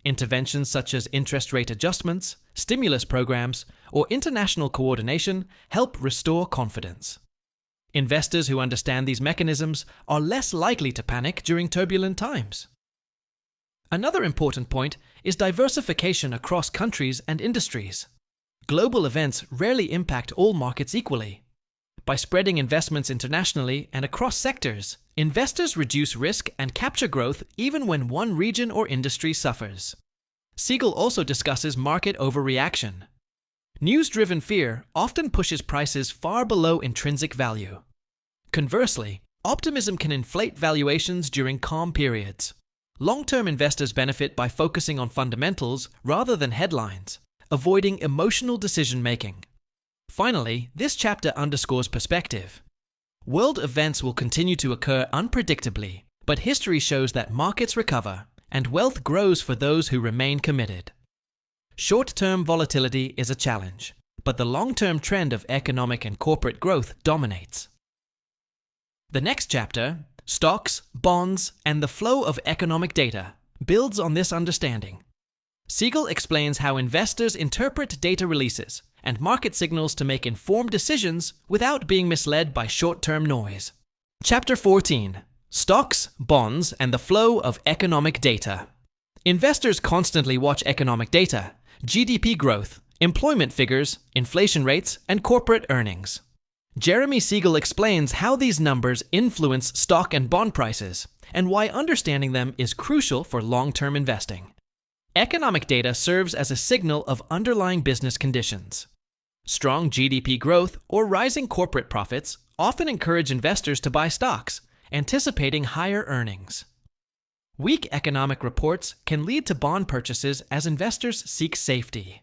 Interventions such as interest rate adjustments, stimulus programs, or international coordination help restore confidence. Investors who understand these mechanisms are less likely to panic during turbulent times. Another important point is diversification across countries and industries. Global events rarely impact all markets equally. By spreading investments internationally and across sectors, investors reduce risk and capture growth even when one region or industry suffers. Siegel also discusses market overreaction. News-driven fear often pushes prices far below intrinsic value. Conversely, optimism can inflate valuations during calm periods. Long-term investors benefit by focusing on fundamentals rather than headlines, avoiding emotional decision-making. Finally, this chapter underscores perspective. World events will continue to occur unpredictably, but history shows that markets recover and wealth grows for those who remain committed. Short-term volatility is a challenge, but the long-term trend of economic and corporate growth dominates. The next chapter, Stocks, Bonds, and the Flow of Economic Data, builds on this understanding. Siegel explains how investors interpret data releases and market signals to make informed decisions without being misled by short-term noise. Chapter 14: Stocks, Bonds, and the Flow of Economic Data. Investors constantly watch economic data, GDP growth, employment figures, inflation rates, and corporate earnings. Jeremy Siegel explains how these numbers influence stock and bond prices and why understanding them is crucial for long-term investing. Economic data serves as a signal of underlying business conditions. Strong GDP growth or rising corporate profits often encourage investors to buy stocks, anticipating higher earnings. Weak economic reports can lead to bond purchases as investors seek safety.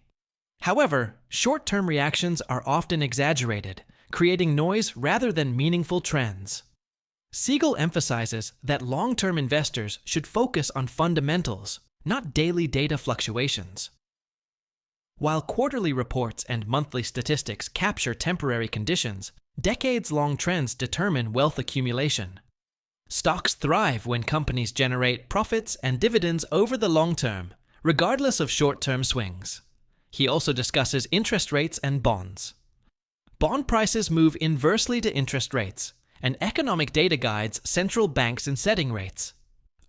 However, short-term reactions are often exaggerated, creating noise rather than meaningful trends. Siegel emphasizes that long-term investors should focus on fundamentals, not daily data fluctuations. While quarterly reports and monthly statistics capture temporary conditions, decades-long trends determine wealth accumulation. Stocks thrive when companies generate profits and dividends over the long term, regardless of short-term swings. He also discusses interest rates and bonds. Bond prices move inversely to interest rates, and economic data guides central banks in setting rates.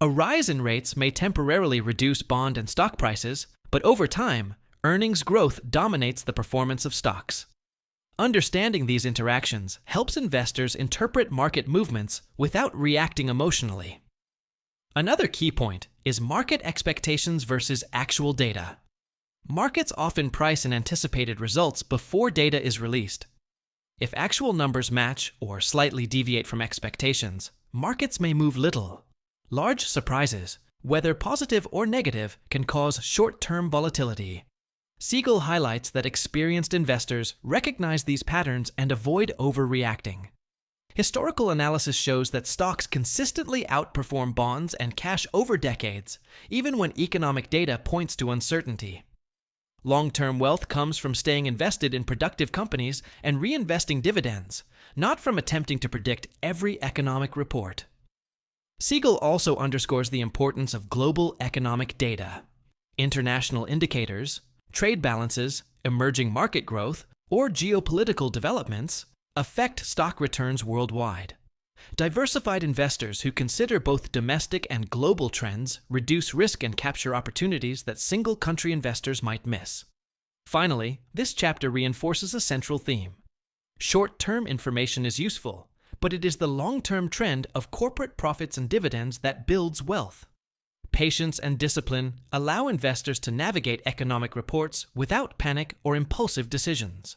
A rise in rates may temporarily reduce bond and stock prices, but over time, earnings growth dominates the performance of stocks. Understanding these interactions helps investors interpret market movements without reacting emotionally. Another key point is market expectations versus actual data. Markets often price in anticipated results before data is released. If actual numbers match or slightly deviate from expectations, markets may move little. Large surprises, whether positive or negative, can cause short-term volatility. Siegel highlights that experienced investors recognize these patterns and avoid overreacting. Historical analysis shows that stocks consistently outperform bonds and cash over decades, even when economic data points to uncertainty. Long-term wealth comes from staying invested in productive companies and reinvesting dividends, not from attempting to predict every economic report. Siegel also underscores the importance of global economic data. International indicators, trade balances, emerging market growth, or geopolitical developments affect stock returns worldwide. Diversified investors who consider both domestic and global trends reduce risk and capture opportunities that single-country investors might miss. Finally, this chapter reinforces a central theme. Short-term information is useful, but it is the long-term trend of corporate profits and dividends that builds wealth. Patience and discipline allow investors to navigate economic reports without panic or impulsive decisions.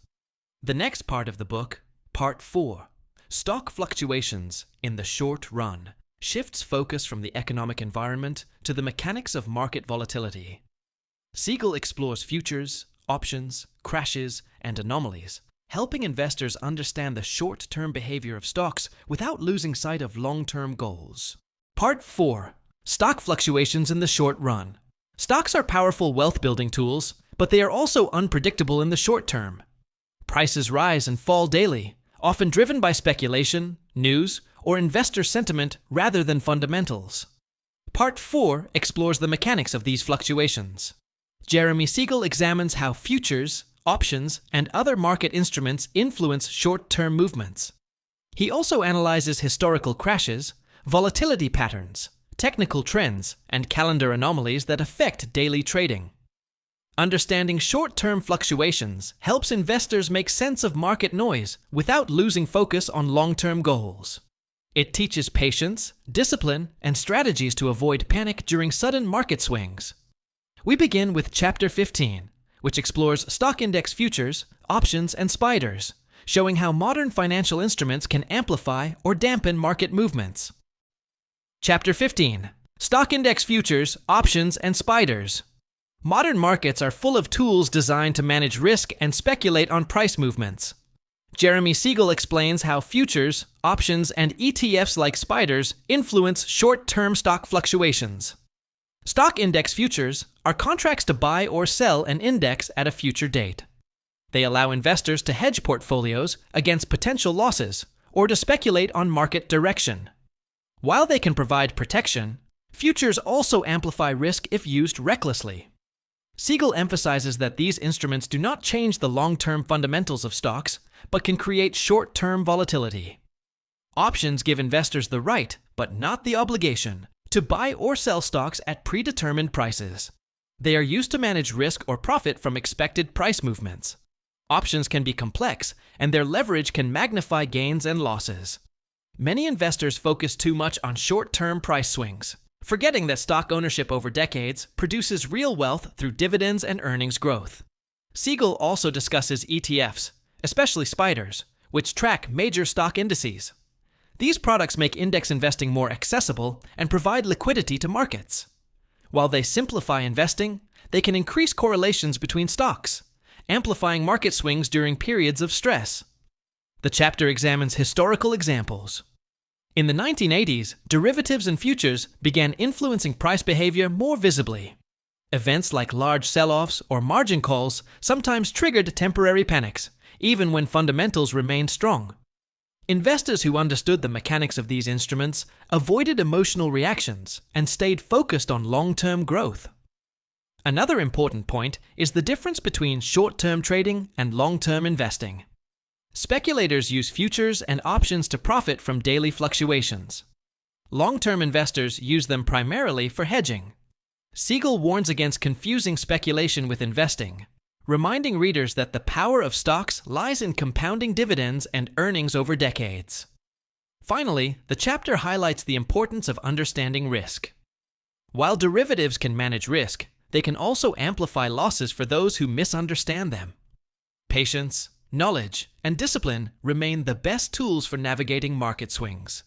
The next part of the book, Part 4, Stock Fluctuations in the Short Run, shifts focus from the economic environment to the mechanics of market volatility. Siegel explores futures, options, crashes, and anomalies, helping investors understand the short-term behavior of stocks without losing sight of long-term goals. Part 4, Stock Fluctuations in the Short Run. Stocks are powerful wealth-building tools, but they are also unpredictable in the short term. Prices rise and fall daily, often driven by speculation, news, or investor sentiment rather than fundamentals. Part 4 explores the mechanics of these fluctuations. Jeremy Siegel examines how futures, options, and other market instruments influence short-term movements. He also analyzes historical crashes, volatility patterns, technical trends, and calendar anomalies that affect daily trading. Understanding short-term fluctuations helps investors make sense of market noise without losing focus on long-term goals. It teaches patience, discipline, and strategies to avoid panic during sudden market swings. We begin with Chapter 15, which explores stock index futures, options, and spiders, showing how modern financial instruments can amplify or dampen market movements. Chapter 15, Stock Index Futures, Options, and Spiders. Modern markets are full of tools designed to manage risk and speculate on price movements. Jeremy Siegel explains how futures, options, and ETFs like spiders influence short-term stock fluctuations. Stock index futures are contracts to buy or sell an index at a future date. They allow investors to hedge portfolios against potential losses or to speculate on market direction. While they can provide protection, futures also amplify risk if used recklessly. Siegel emphasizes that these instruments do not change the long-term fundamentals of stocks, but can create short-term volatility. Options give investors the right, but not the obligation, to buy or sell stocks at predetermined prices. They are used to manage risk or profit from expected price movements. Options can be complex, and their leverage can magnify gains and losses. Many investors focus too much on short-term price swings, forgetting that stock ownership over decades produces real wealth through dividends and earnings growth. Siegel also discusses ETFs, especially spiders, which track major stock indices. These products make index investing more accessible and provide liquidity to markets. While they simplify investing, they can increase correlations between stocks, amplifying market swings during periods of stress. The chapter examines historical examples. In the 1980s, derivatives and futures began influencing price behavior more visibly. Events like large sell-offs or margin calls sometimes triggered temporary panics, even when fundamentals remained strong. Investors who understood the mechanics of these instruments avoided emotional reactions and stayed focused on long-term growth. Another important point is the difference between short-term trading and long-term investing. Speculators use futures and options to profit from daily fluctuations. Long-term investors use them primarily for hedging. Siegel warns against confusing speculation with investing, reminding readers that the power of stocks lies in compounding dividends and earnings over decades. Finally, the chapter highlights the importance of understanding risk. While derivatives can manage risk, they can also amplify losses for those who misunderstand them. Patience, knowledge, and discipline remain the best tools for navigating market swings.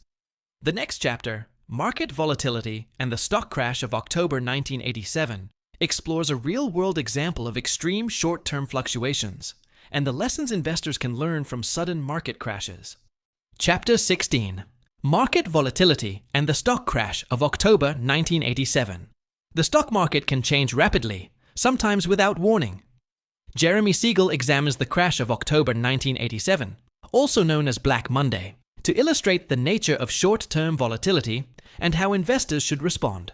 The next chapter, Market Volatility and the Stock Crash of October 1987, explores a real-world example of extreme short-term fluctuations and the lessons investors can learn from sudden market crashes. Chapter 16, Market Volatility and the Stock Crash of October 1987. The stock market can change rapidly, sometimes without warning. Jeremy Siegel examines the crash of October 1987, also known as Black Monday, to illustrate the nature of short-term volatility and how investors should respond.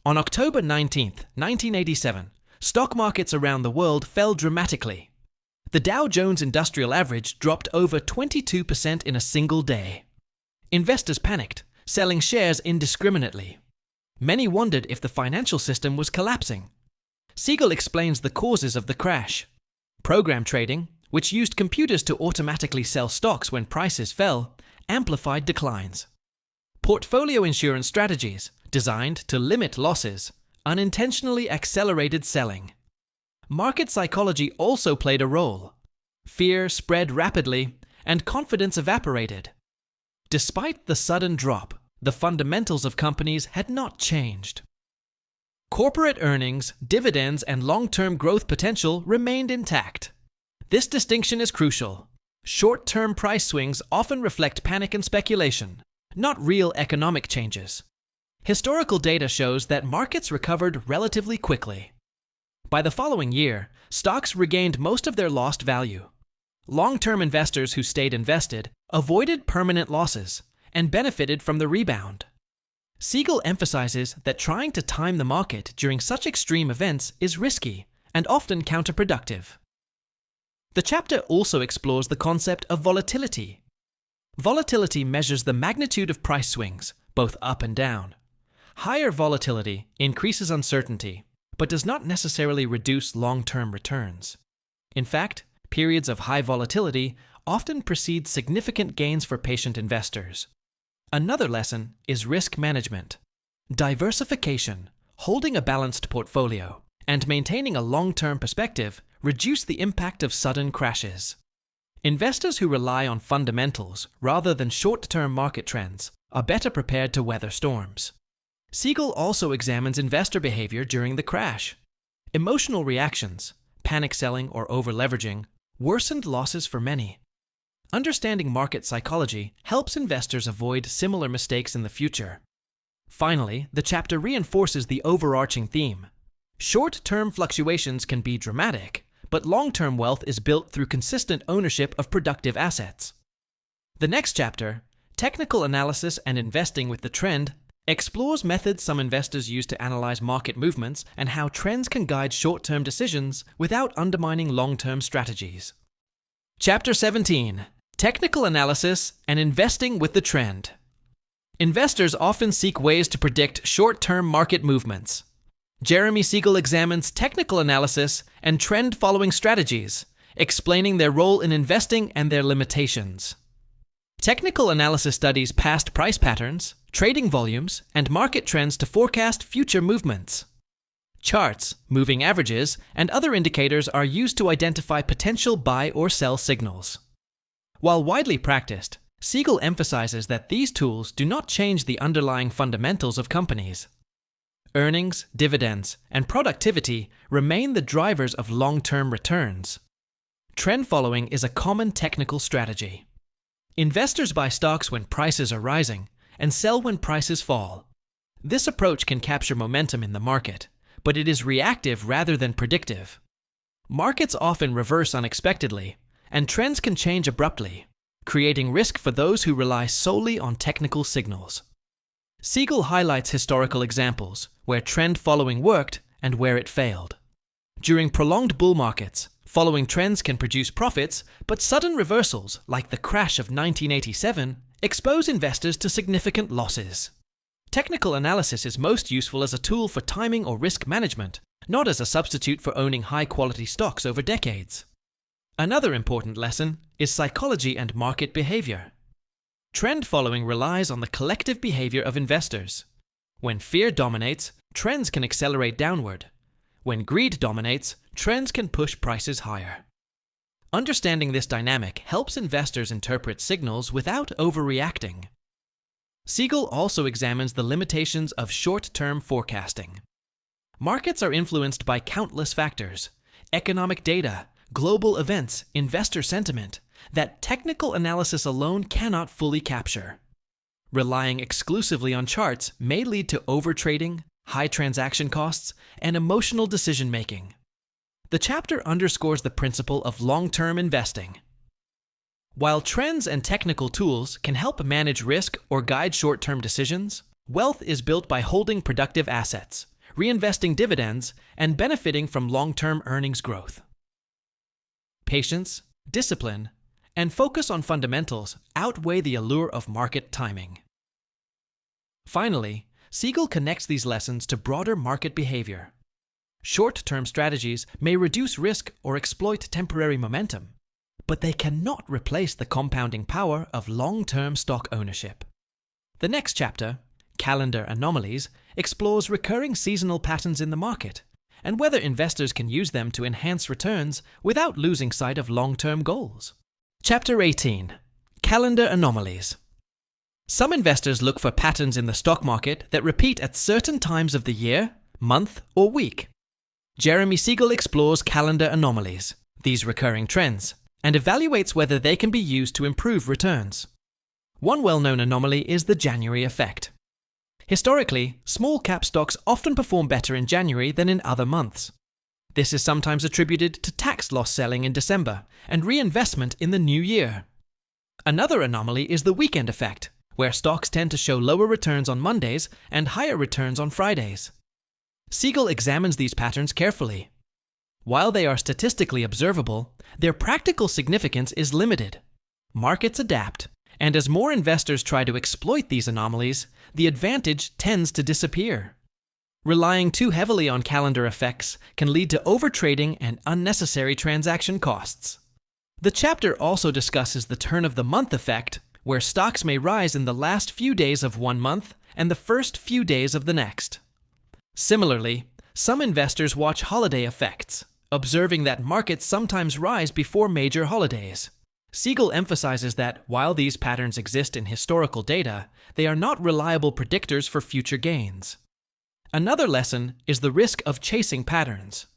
On October 19, 1987, stock markets around the world fell dramatically. The Dow Jones Industrial Average dropped over 22% in a single day. Investors panicked, selling shares indiscriminately. Many wondered if the financial system was collapsing. Siegel explains the causes of the crash. Program trading, which used computers to automatically sell stocks when prices fell, amplified declines. Portfolio insurance strategies, designed to limit losses, unintentionally accelerated selling. Market psychology also played a role. Fear spread rapidly, and confidence evaporated. Despite the sudden drop, the fundamentals of companies had not changed. Corporate earnings, dividends, and long-term growth potential remained intact. This distinction is crucial. Short-term price swings often reflect panic and speculation, not real economic changes. Historical data shows that markets recovered relatively quickly. By the following year, stocks regained most of their lost value. Long-term investors who stayed invested avoided permanent losses and benefited from the rebound. Siegel emphasizes that trying to time the market during such extreme events is risky and often counterproductive. The chapter also explores the concept of volatility. Volatility measures the magnitude of price swings, both up and down. Higher volatility increases uncertainty, but does not necessarily reduce long-term returns. In fact, periods of high volatility often precede significant gains for patient investors. Another lesson is risk management. Diversification, holding a balanced portfolio, and maintaining a long-term perspective reduce the impact of sudden crashes. Investors who rely on fundamentals rather than short-term market trends are better prepared to weather storms. Siegel also examines investor behavior during the crash. Emotional reactions, panic selling or over-leveraging, worsened losses for many. Understanding market psychology helps investors avoid similar mistakes in the future. Finally, the chapter reinforces the overarching theme. Short-term fluctuations can be dramatic, but long-term wealth is built through consistent ownership of productive assets. The next chapter, Technical Analysis and Investing with the Trend, explores methods some investors use to analyze market movements and how trends can guide short-term decisions without undermining long-term strategies. Chapter 17, Technical Analysis and Investing with the Trend. Investors often seek ways to predict short-term market movements. Jeremy Siegel examines technical analysis and trend-following strategies, explaining their role in investing and their limitations. Technical analysis studies past price patterns, trading volumes, and market trends to forecast future movements. Charts, moving averages, and other indicators are used to identify potential buy or sell signals. While widely practiced, Siegel emphasizes that these tools do not change the underlying fundamentals of companies. Earnings, dividends, and productivity remain the drivers of long-term returns. Trend following is a common technical strategy. Investors buy stocks when prices are rising and sell when prices fall. This approach can capture momentum in the market, but it is reactive rather than predictive. Markets often reverse unexpectedly, and trends can change abruptly, creating risk for those who rely solely on technical signals. Siegel highlights historical examples where trend following worked and where it failed. During prolonged bull markets, following trends can produce profits, but sudden reversals, like the crash of 1987, expose investors to significant losses. Technical analysis is most useful as a tool for timing or risk management, not as a substitute for owning high-quality stocks over decades. Another important lesson is psychology and market behavior. Trend following relies on the collective behavior of investors. When fear dominates, trends can accelerate downward, When greed dominates, trends can push prices higher. Understanding this dynamic helps investors interpret signals without overreacting. Siegel also examines the limitations of short-term forecasting. Markets are influenced by countless factors: economic data, global events, investor sentiment, that technical analysis alone cannot fully capture. Relying exclusively on charts may lead to overtrading, high transaction costs, and emotional decision-making. The chapter underscores the principle of long-term investing. While trends and technical tools can help manage risk or guide short-term decisions, wealth is built by holding productive assets, reinvesting dividends, and benefiting from long-term earnings growth. Patience, discipline, and focus on fundamentals outweigh the allure of market timing. Finally, Siegel connects these lessons to broader market behavior. Short-term strategies may reduce risk or exploit temporary momentum, but they cannot replace the compounding power of long-term stock ownership. The next chapter, Calendar Anomalies, explores recurring seasonal patterns in the market and whether investors can use them to enhance returns without losing sight of long-term goals. Chapter 18, Calendar Anomalies. Some investors look for patterns in the stock market that repeat at certain times of the year, month, or week. Jeremy Siegel explores calendar anomalies, these recurring trends, and evaluates whether they can be used to improve returns. One well-known anomaly is the January effect. Historically, small-cap stocks often perform better in January than in other months. This is sometimes attributed to tax loss selling in December and reinvestment in the new year. Another anomaly is the weekend effect, where stocks tend to show lower returns on Mondays and higher returns on Fridays. Siegel examines these patterns carefully. While they are statistically observable, their practical significance is limited. Markets adapt, and as more investors try to exploit these anomalies, the advantage tends to disappear. Relying too heavily on calendar effects can lead to overtrading and unnecessary transaction costs. The chapter also discusses the turn-of-the-month effect, where stocks may rise in the last few days of one month and the first few days of the next. Similarly, some investors watch holiday effects, observing that markets sometimes rise before major holidays. Siegel emphasizes that while these patterns exist in historical data, they are not reliable predictors for future gains. Another lesson is the risk of chasing patterns.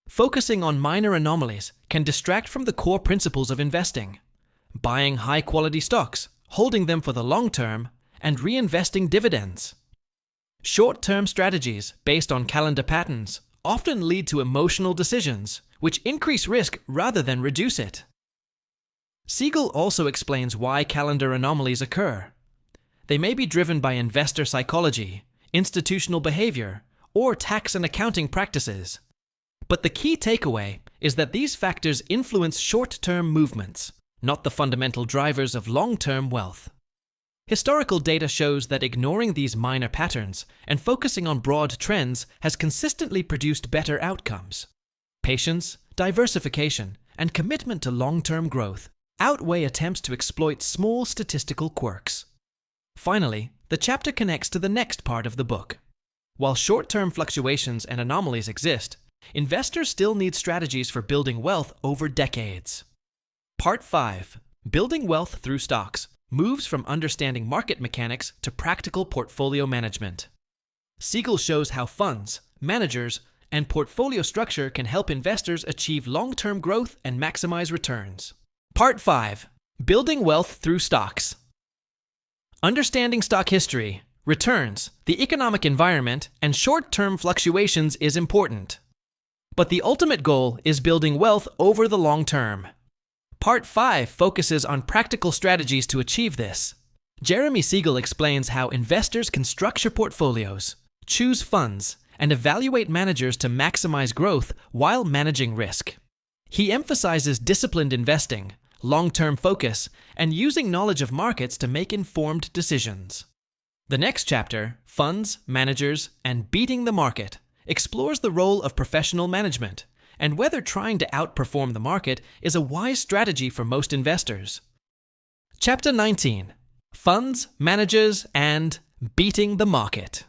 Focusing on minor anomalies can distract from the core principles of investing: buying high-quality stocks, holding them for the long term, and reinvesting dividends. Short-term strategies based on calendar patterns often lead to emotional decisions, which increase risk rather than reduce it. Siegel also explains why calendar anomalies occur. They may be driven by investor psychology, institutional behavior, or tax and accounting practices. But the key takeaway is that these factors influence short-term movements, not the fundamental drivers of long-term wealth. Historical data shows that ignoring these minor patterns and focusing on broad trends has consistently produced better outcomes. Patience, diversification, and commitment to long-term growth outweigh attempts to exploit small statistical quirks. Finally, the chapter connects to the next part of the book. While short-term fluctuations and anomalies exist, investors still need strategies for building wealth over decades. Part 5, Building Wealth Through Stocks, moves from understanding market mechanics to practical portfolio management. Siegel shows how funds, managers, and portfolio structure can help investors achieve long-term growth and maximize returns. Part 5, Building Wealth Through Stocks. Understanding stock history, returns, the economic environment, and short-term fluctuations is important. But the ultimate goal is building wealth over the long term. Part 5 focuses on practical strategies to achieve this. Jeremy Siegel explains how investors can structure portfolios, choose funds, and evaluate managers to maximize growth while managing risk. He emphasizes disciplined investing, long-term focus, and using knowledge of markets to make informed decisions. The next chapter, Funds, Managers, and Beating the Market, explores the role of professional management and whether trying to outperform the market is a wise strategy for most investors. Chapter 19, Funds, Managers, and Beating the Market.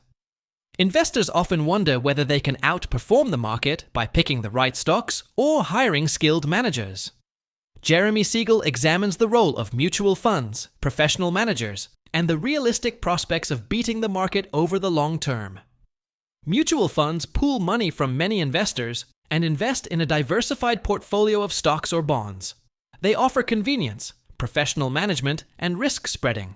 Investors often wonder whether they can outperform the market by picking the right stocks or hiring skilled managers. Jeremy Siegel examines the role of mutual funds, professional managers, and the realistic prospects of beating the market over the long term. Mutual funds pool money from many investors and invest in a diversified portfolio of stocks or bonds. They offer convenience, professional management, and risk spreading.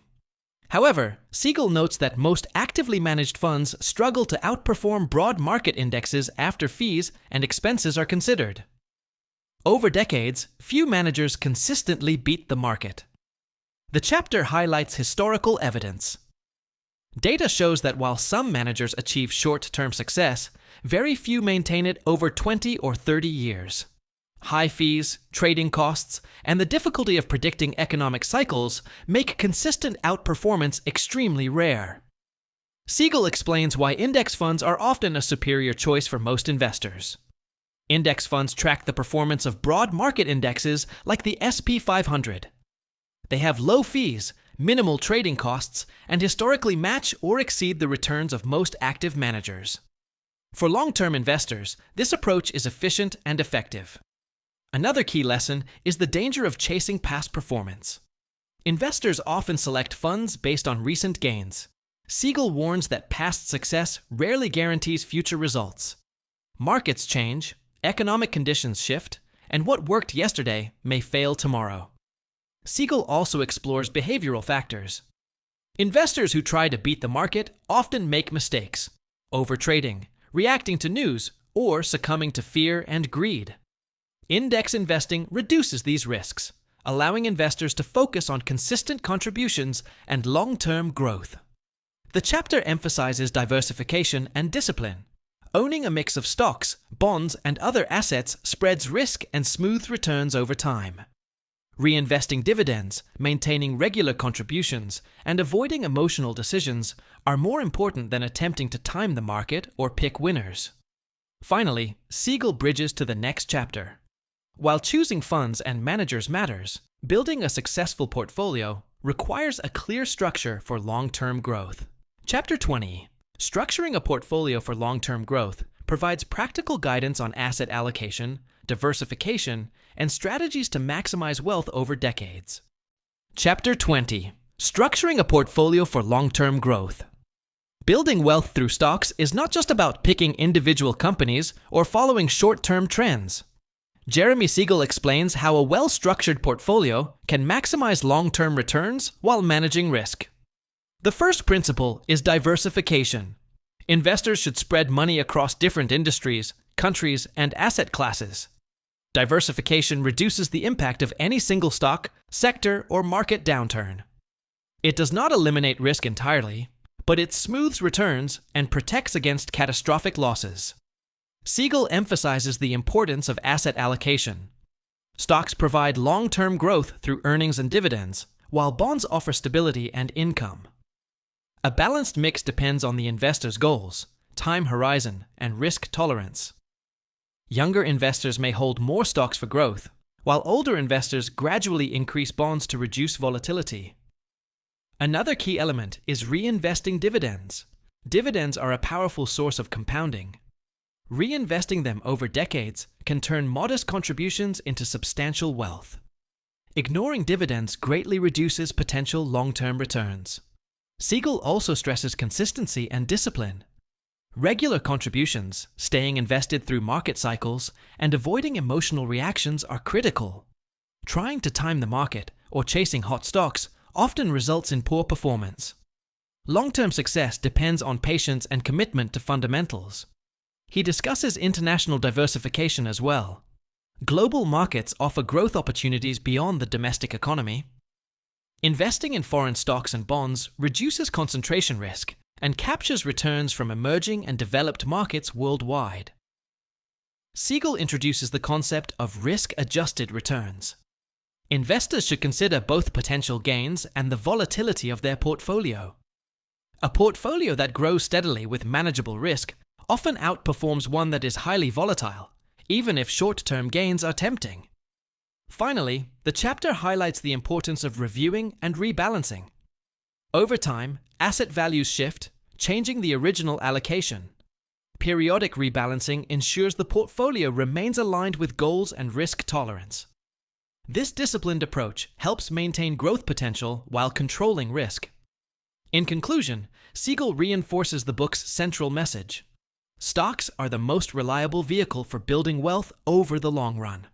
However, Siegel notes that most actively managed funds struggle to outperform broad market indexes after fees and expenses are considered. Over decades, few managers consistently beat the market. The chapter highlights historical evidence. Data shows that while some managers achieve short-term success, very few maintain it over 20 or 30 years. High fees, trading costs, and the difficulty of predicting economic cycles make consistent outperformance extremely rare. Siegel explains why index funds are often a superior choice for most investors. Index funds track the performance of broad market indexes like the S&P 500. They have low fees, minimal trading costs, and historically match or exceed the returns of most active managers. For long-term investors, this approach is efficient and effective. Another key lesson is the danger of chasing past performance. Investors often select funds based on recent gains. Siegel warns that past success rarely guarantees future results. Markets change, economic conditions shift, and what worked yesterday may fail tomorrow. Siegel also explores behavioral factors. Investors who try to beat the market often make mistakes, overtrading, reacting to news, or succumbing to fear and greed. Index investing reduces these risks, allowing investors to focus on consistent contributions and long-term growth. The chapter emphasizes diversification and discipline. Owning a mix of stocks, bonds, and other assets spreads risk and smooths returns over time. Reinvesting dividends, maintaining regular contributions, and avoiding emotional decisions are more important than attempting to time the market or pick winners. Finally, Siegel bridges to the next chapter. While choosing funds and managers matters, building a successful portfolio requires a clear structure for long-term growth. Chapter 20. Structuring a portfolio for long-term growth provides practical guidance on asset allocation, diversification, and strategies to maximize wealth over decades. Chapter 20. Structuring a portfolio for long-term growth. Building wealth through stocks is not just about picking individual companies or following short-term trends. Jeremy Siegel explains how a well-structured portfolio can maximize long-term returns while managing risk. The first principle is diversification. Investors should spread money across different industries, countries, and asset classes. Diversification reduces the impact of any single stock, sector, or market downturn. It does not eliminate risk entirely, but it smooths returns and protects against catastrophic losses. Siegel emphasizes the importance of asset allocation. Stocks provide long-term growth through earnings and dividends, while bonds offer stability and income. A balanced mix depends on the investor's goals, time horizon, and risk tolerance. Younger investors may hold more stocks for growth, while older investors gradually increase bonds to reduce volatility. Another key element is reinvesting dividends. Dividends are a powerful source of compounding. Reinvesting them over decades can turn modest contributions into substantial wealth. Ignoring dividends greatly reduces potential long-term returns. Siegel also stresses consistency and discipline. Regular contributions, staying invested through market cycles, and avoiding emotional reactions are critical. Trying to time the market or chasing hot stocks often results in poor performance. Long-term success depends on patience and commitment to fundamentals. He discusses international diversification as well. Global markets offer growth opportunities beyond the domestic economy. Investing in foreign stocks and bonds reduces concentration risk and captures returns from emerging and developed markets worldwide. Siegel introduces the concept of risk-adjusted returns. Investors should consider both potential gains and the volatility of their portfolio. A portfolio that grows steadily with manageable risk often outperforms one that is highly volatile, even if short-term gains are tempting. Finally, the chapter highlights the importance of reviewing and rebalancing. Over time, asset values shift, changing the original allocation. Periodic rebalancing ensures the portfolio remains aligned with goals and risk tolerance. This disciplined approach helps maintain growth potential while controlling risk. In conclusion, Siegel reinforces the book's central message. Stocks are the most reliable vehicle for building wealth over the long run.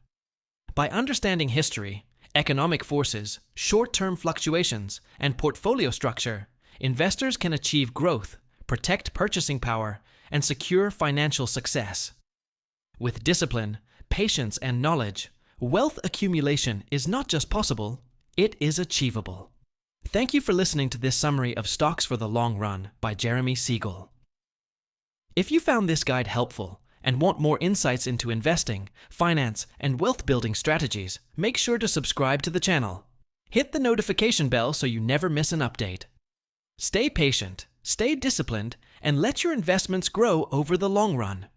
By understanding history, economic forces, short-term fluctuations, and portfolio structure, investors can achieve growth, protect purchasing power, and secure financial success. With discipline, patience, and knowledge, wealth accumulation is not just possible, it is achievable. Thank you for listening to this summary of Stocks for the Long Run by Jeremy Siegel. If you found this guide helpful and want more insights into investing, finance, and wealth-building strategies, make sure to subscribe to the channel. Hit the notification bell so you never miss an update. Stay patient, stay disciplined, and let your investments grow over the long run.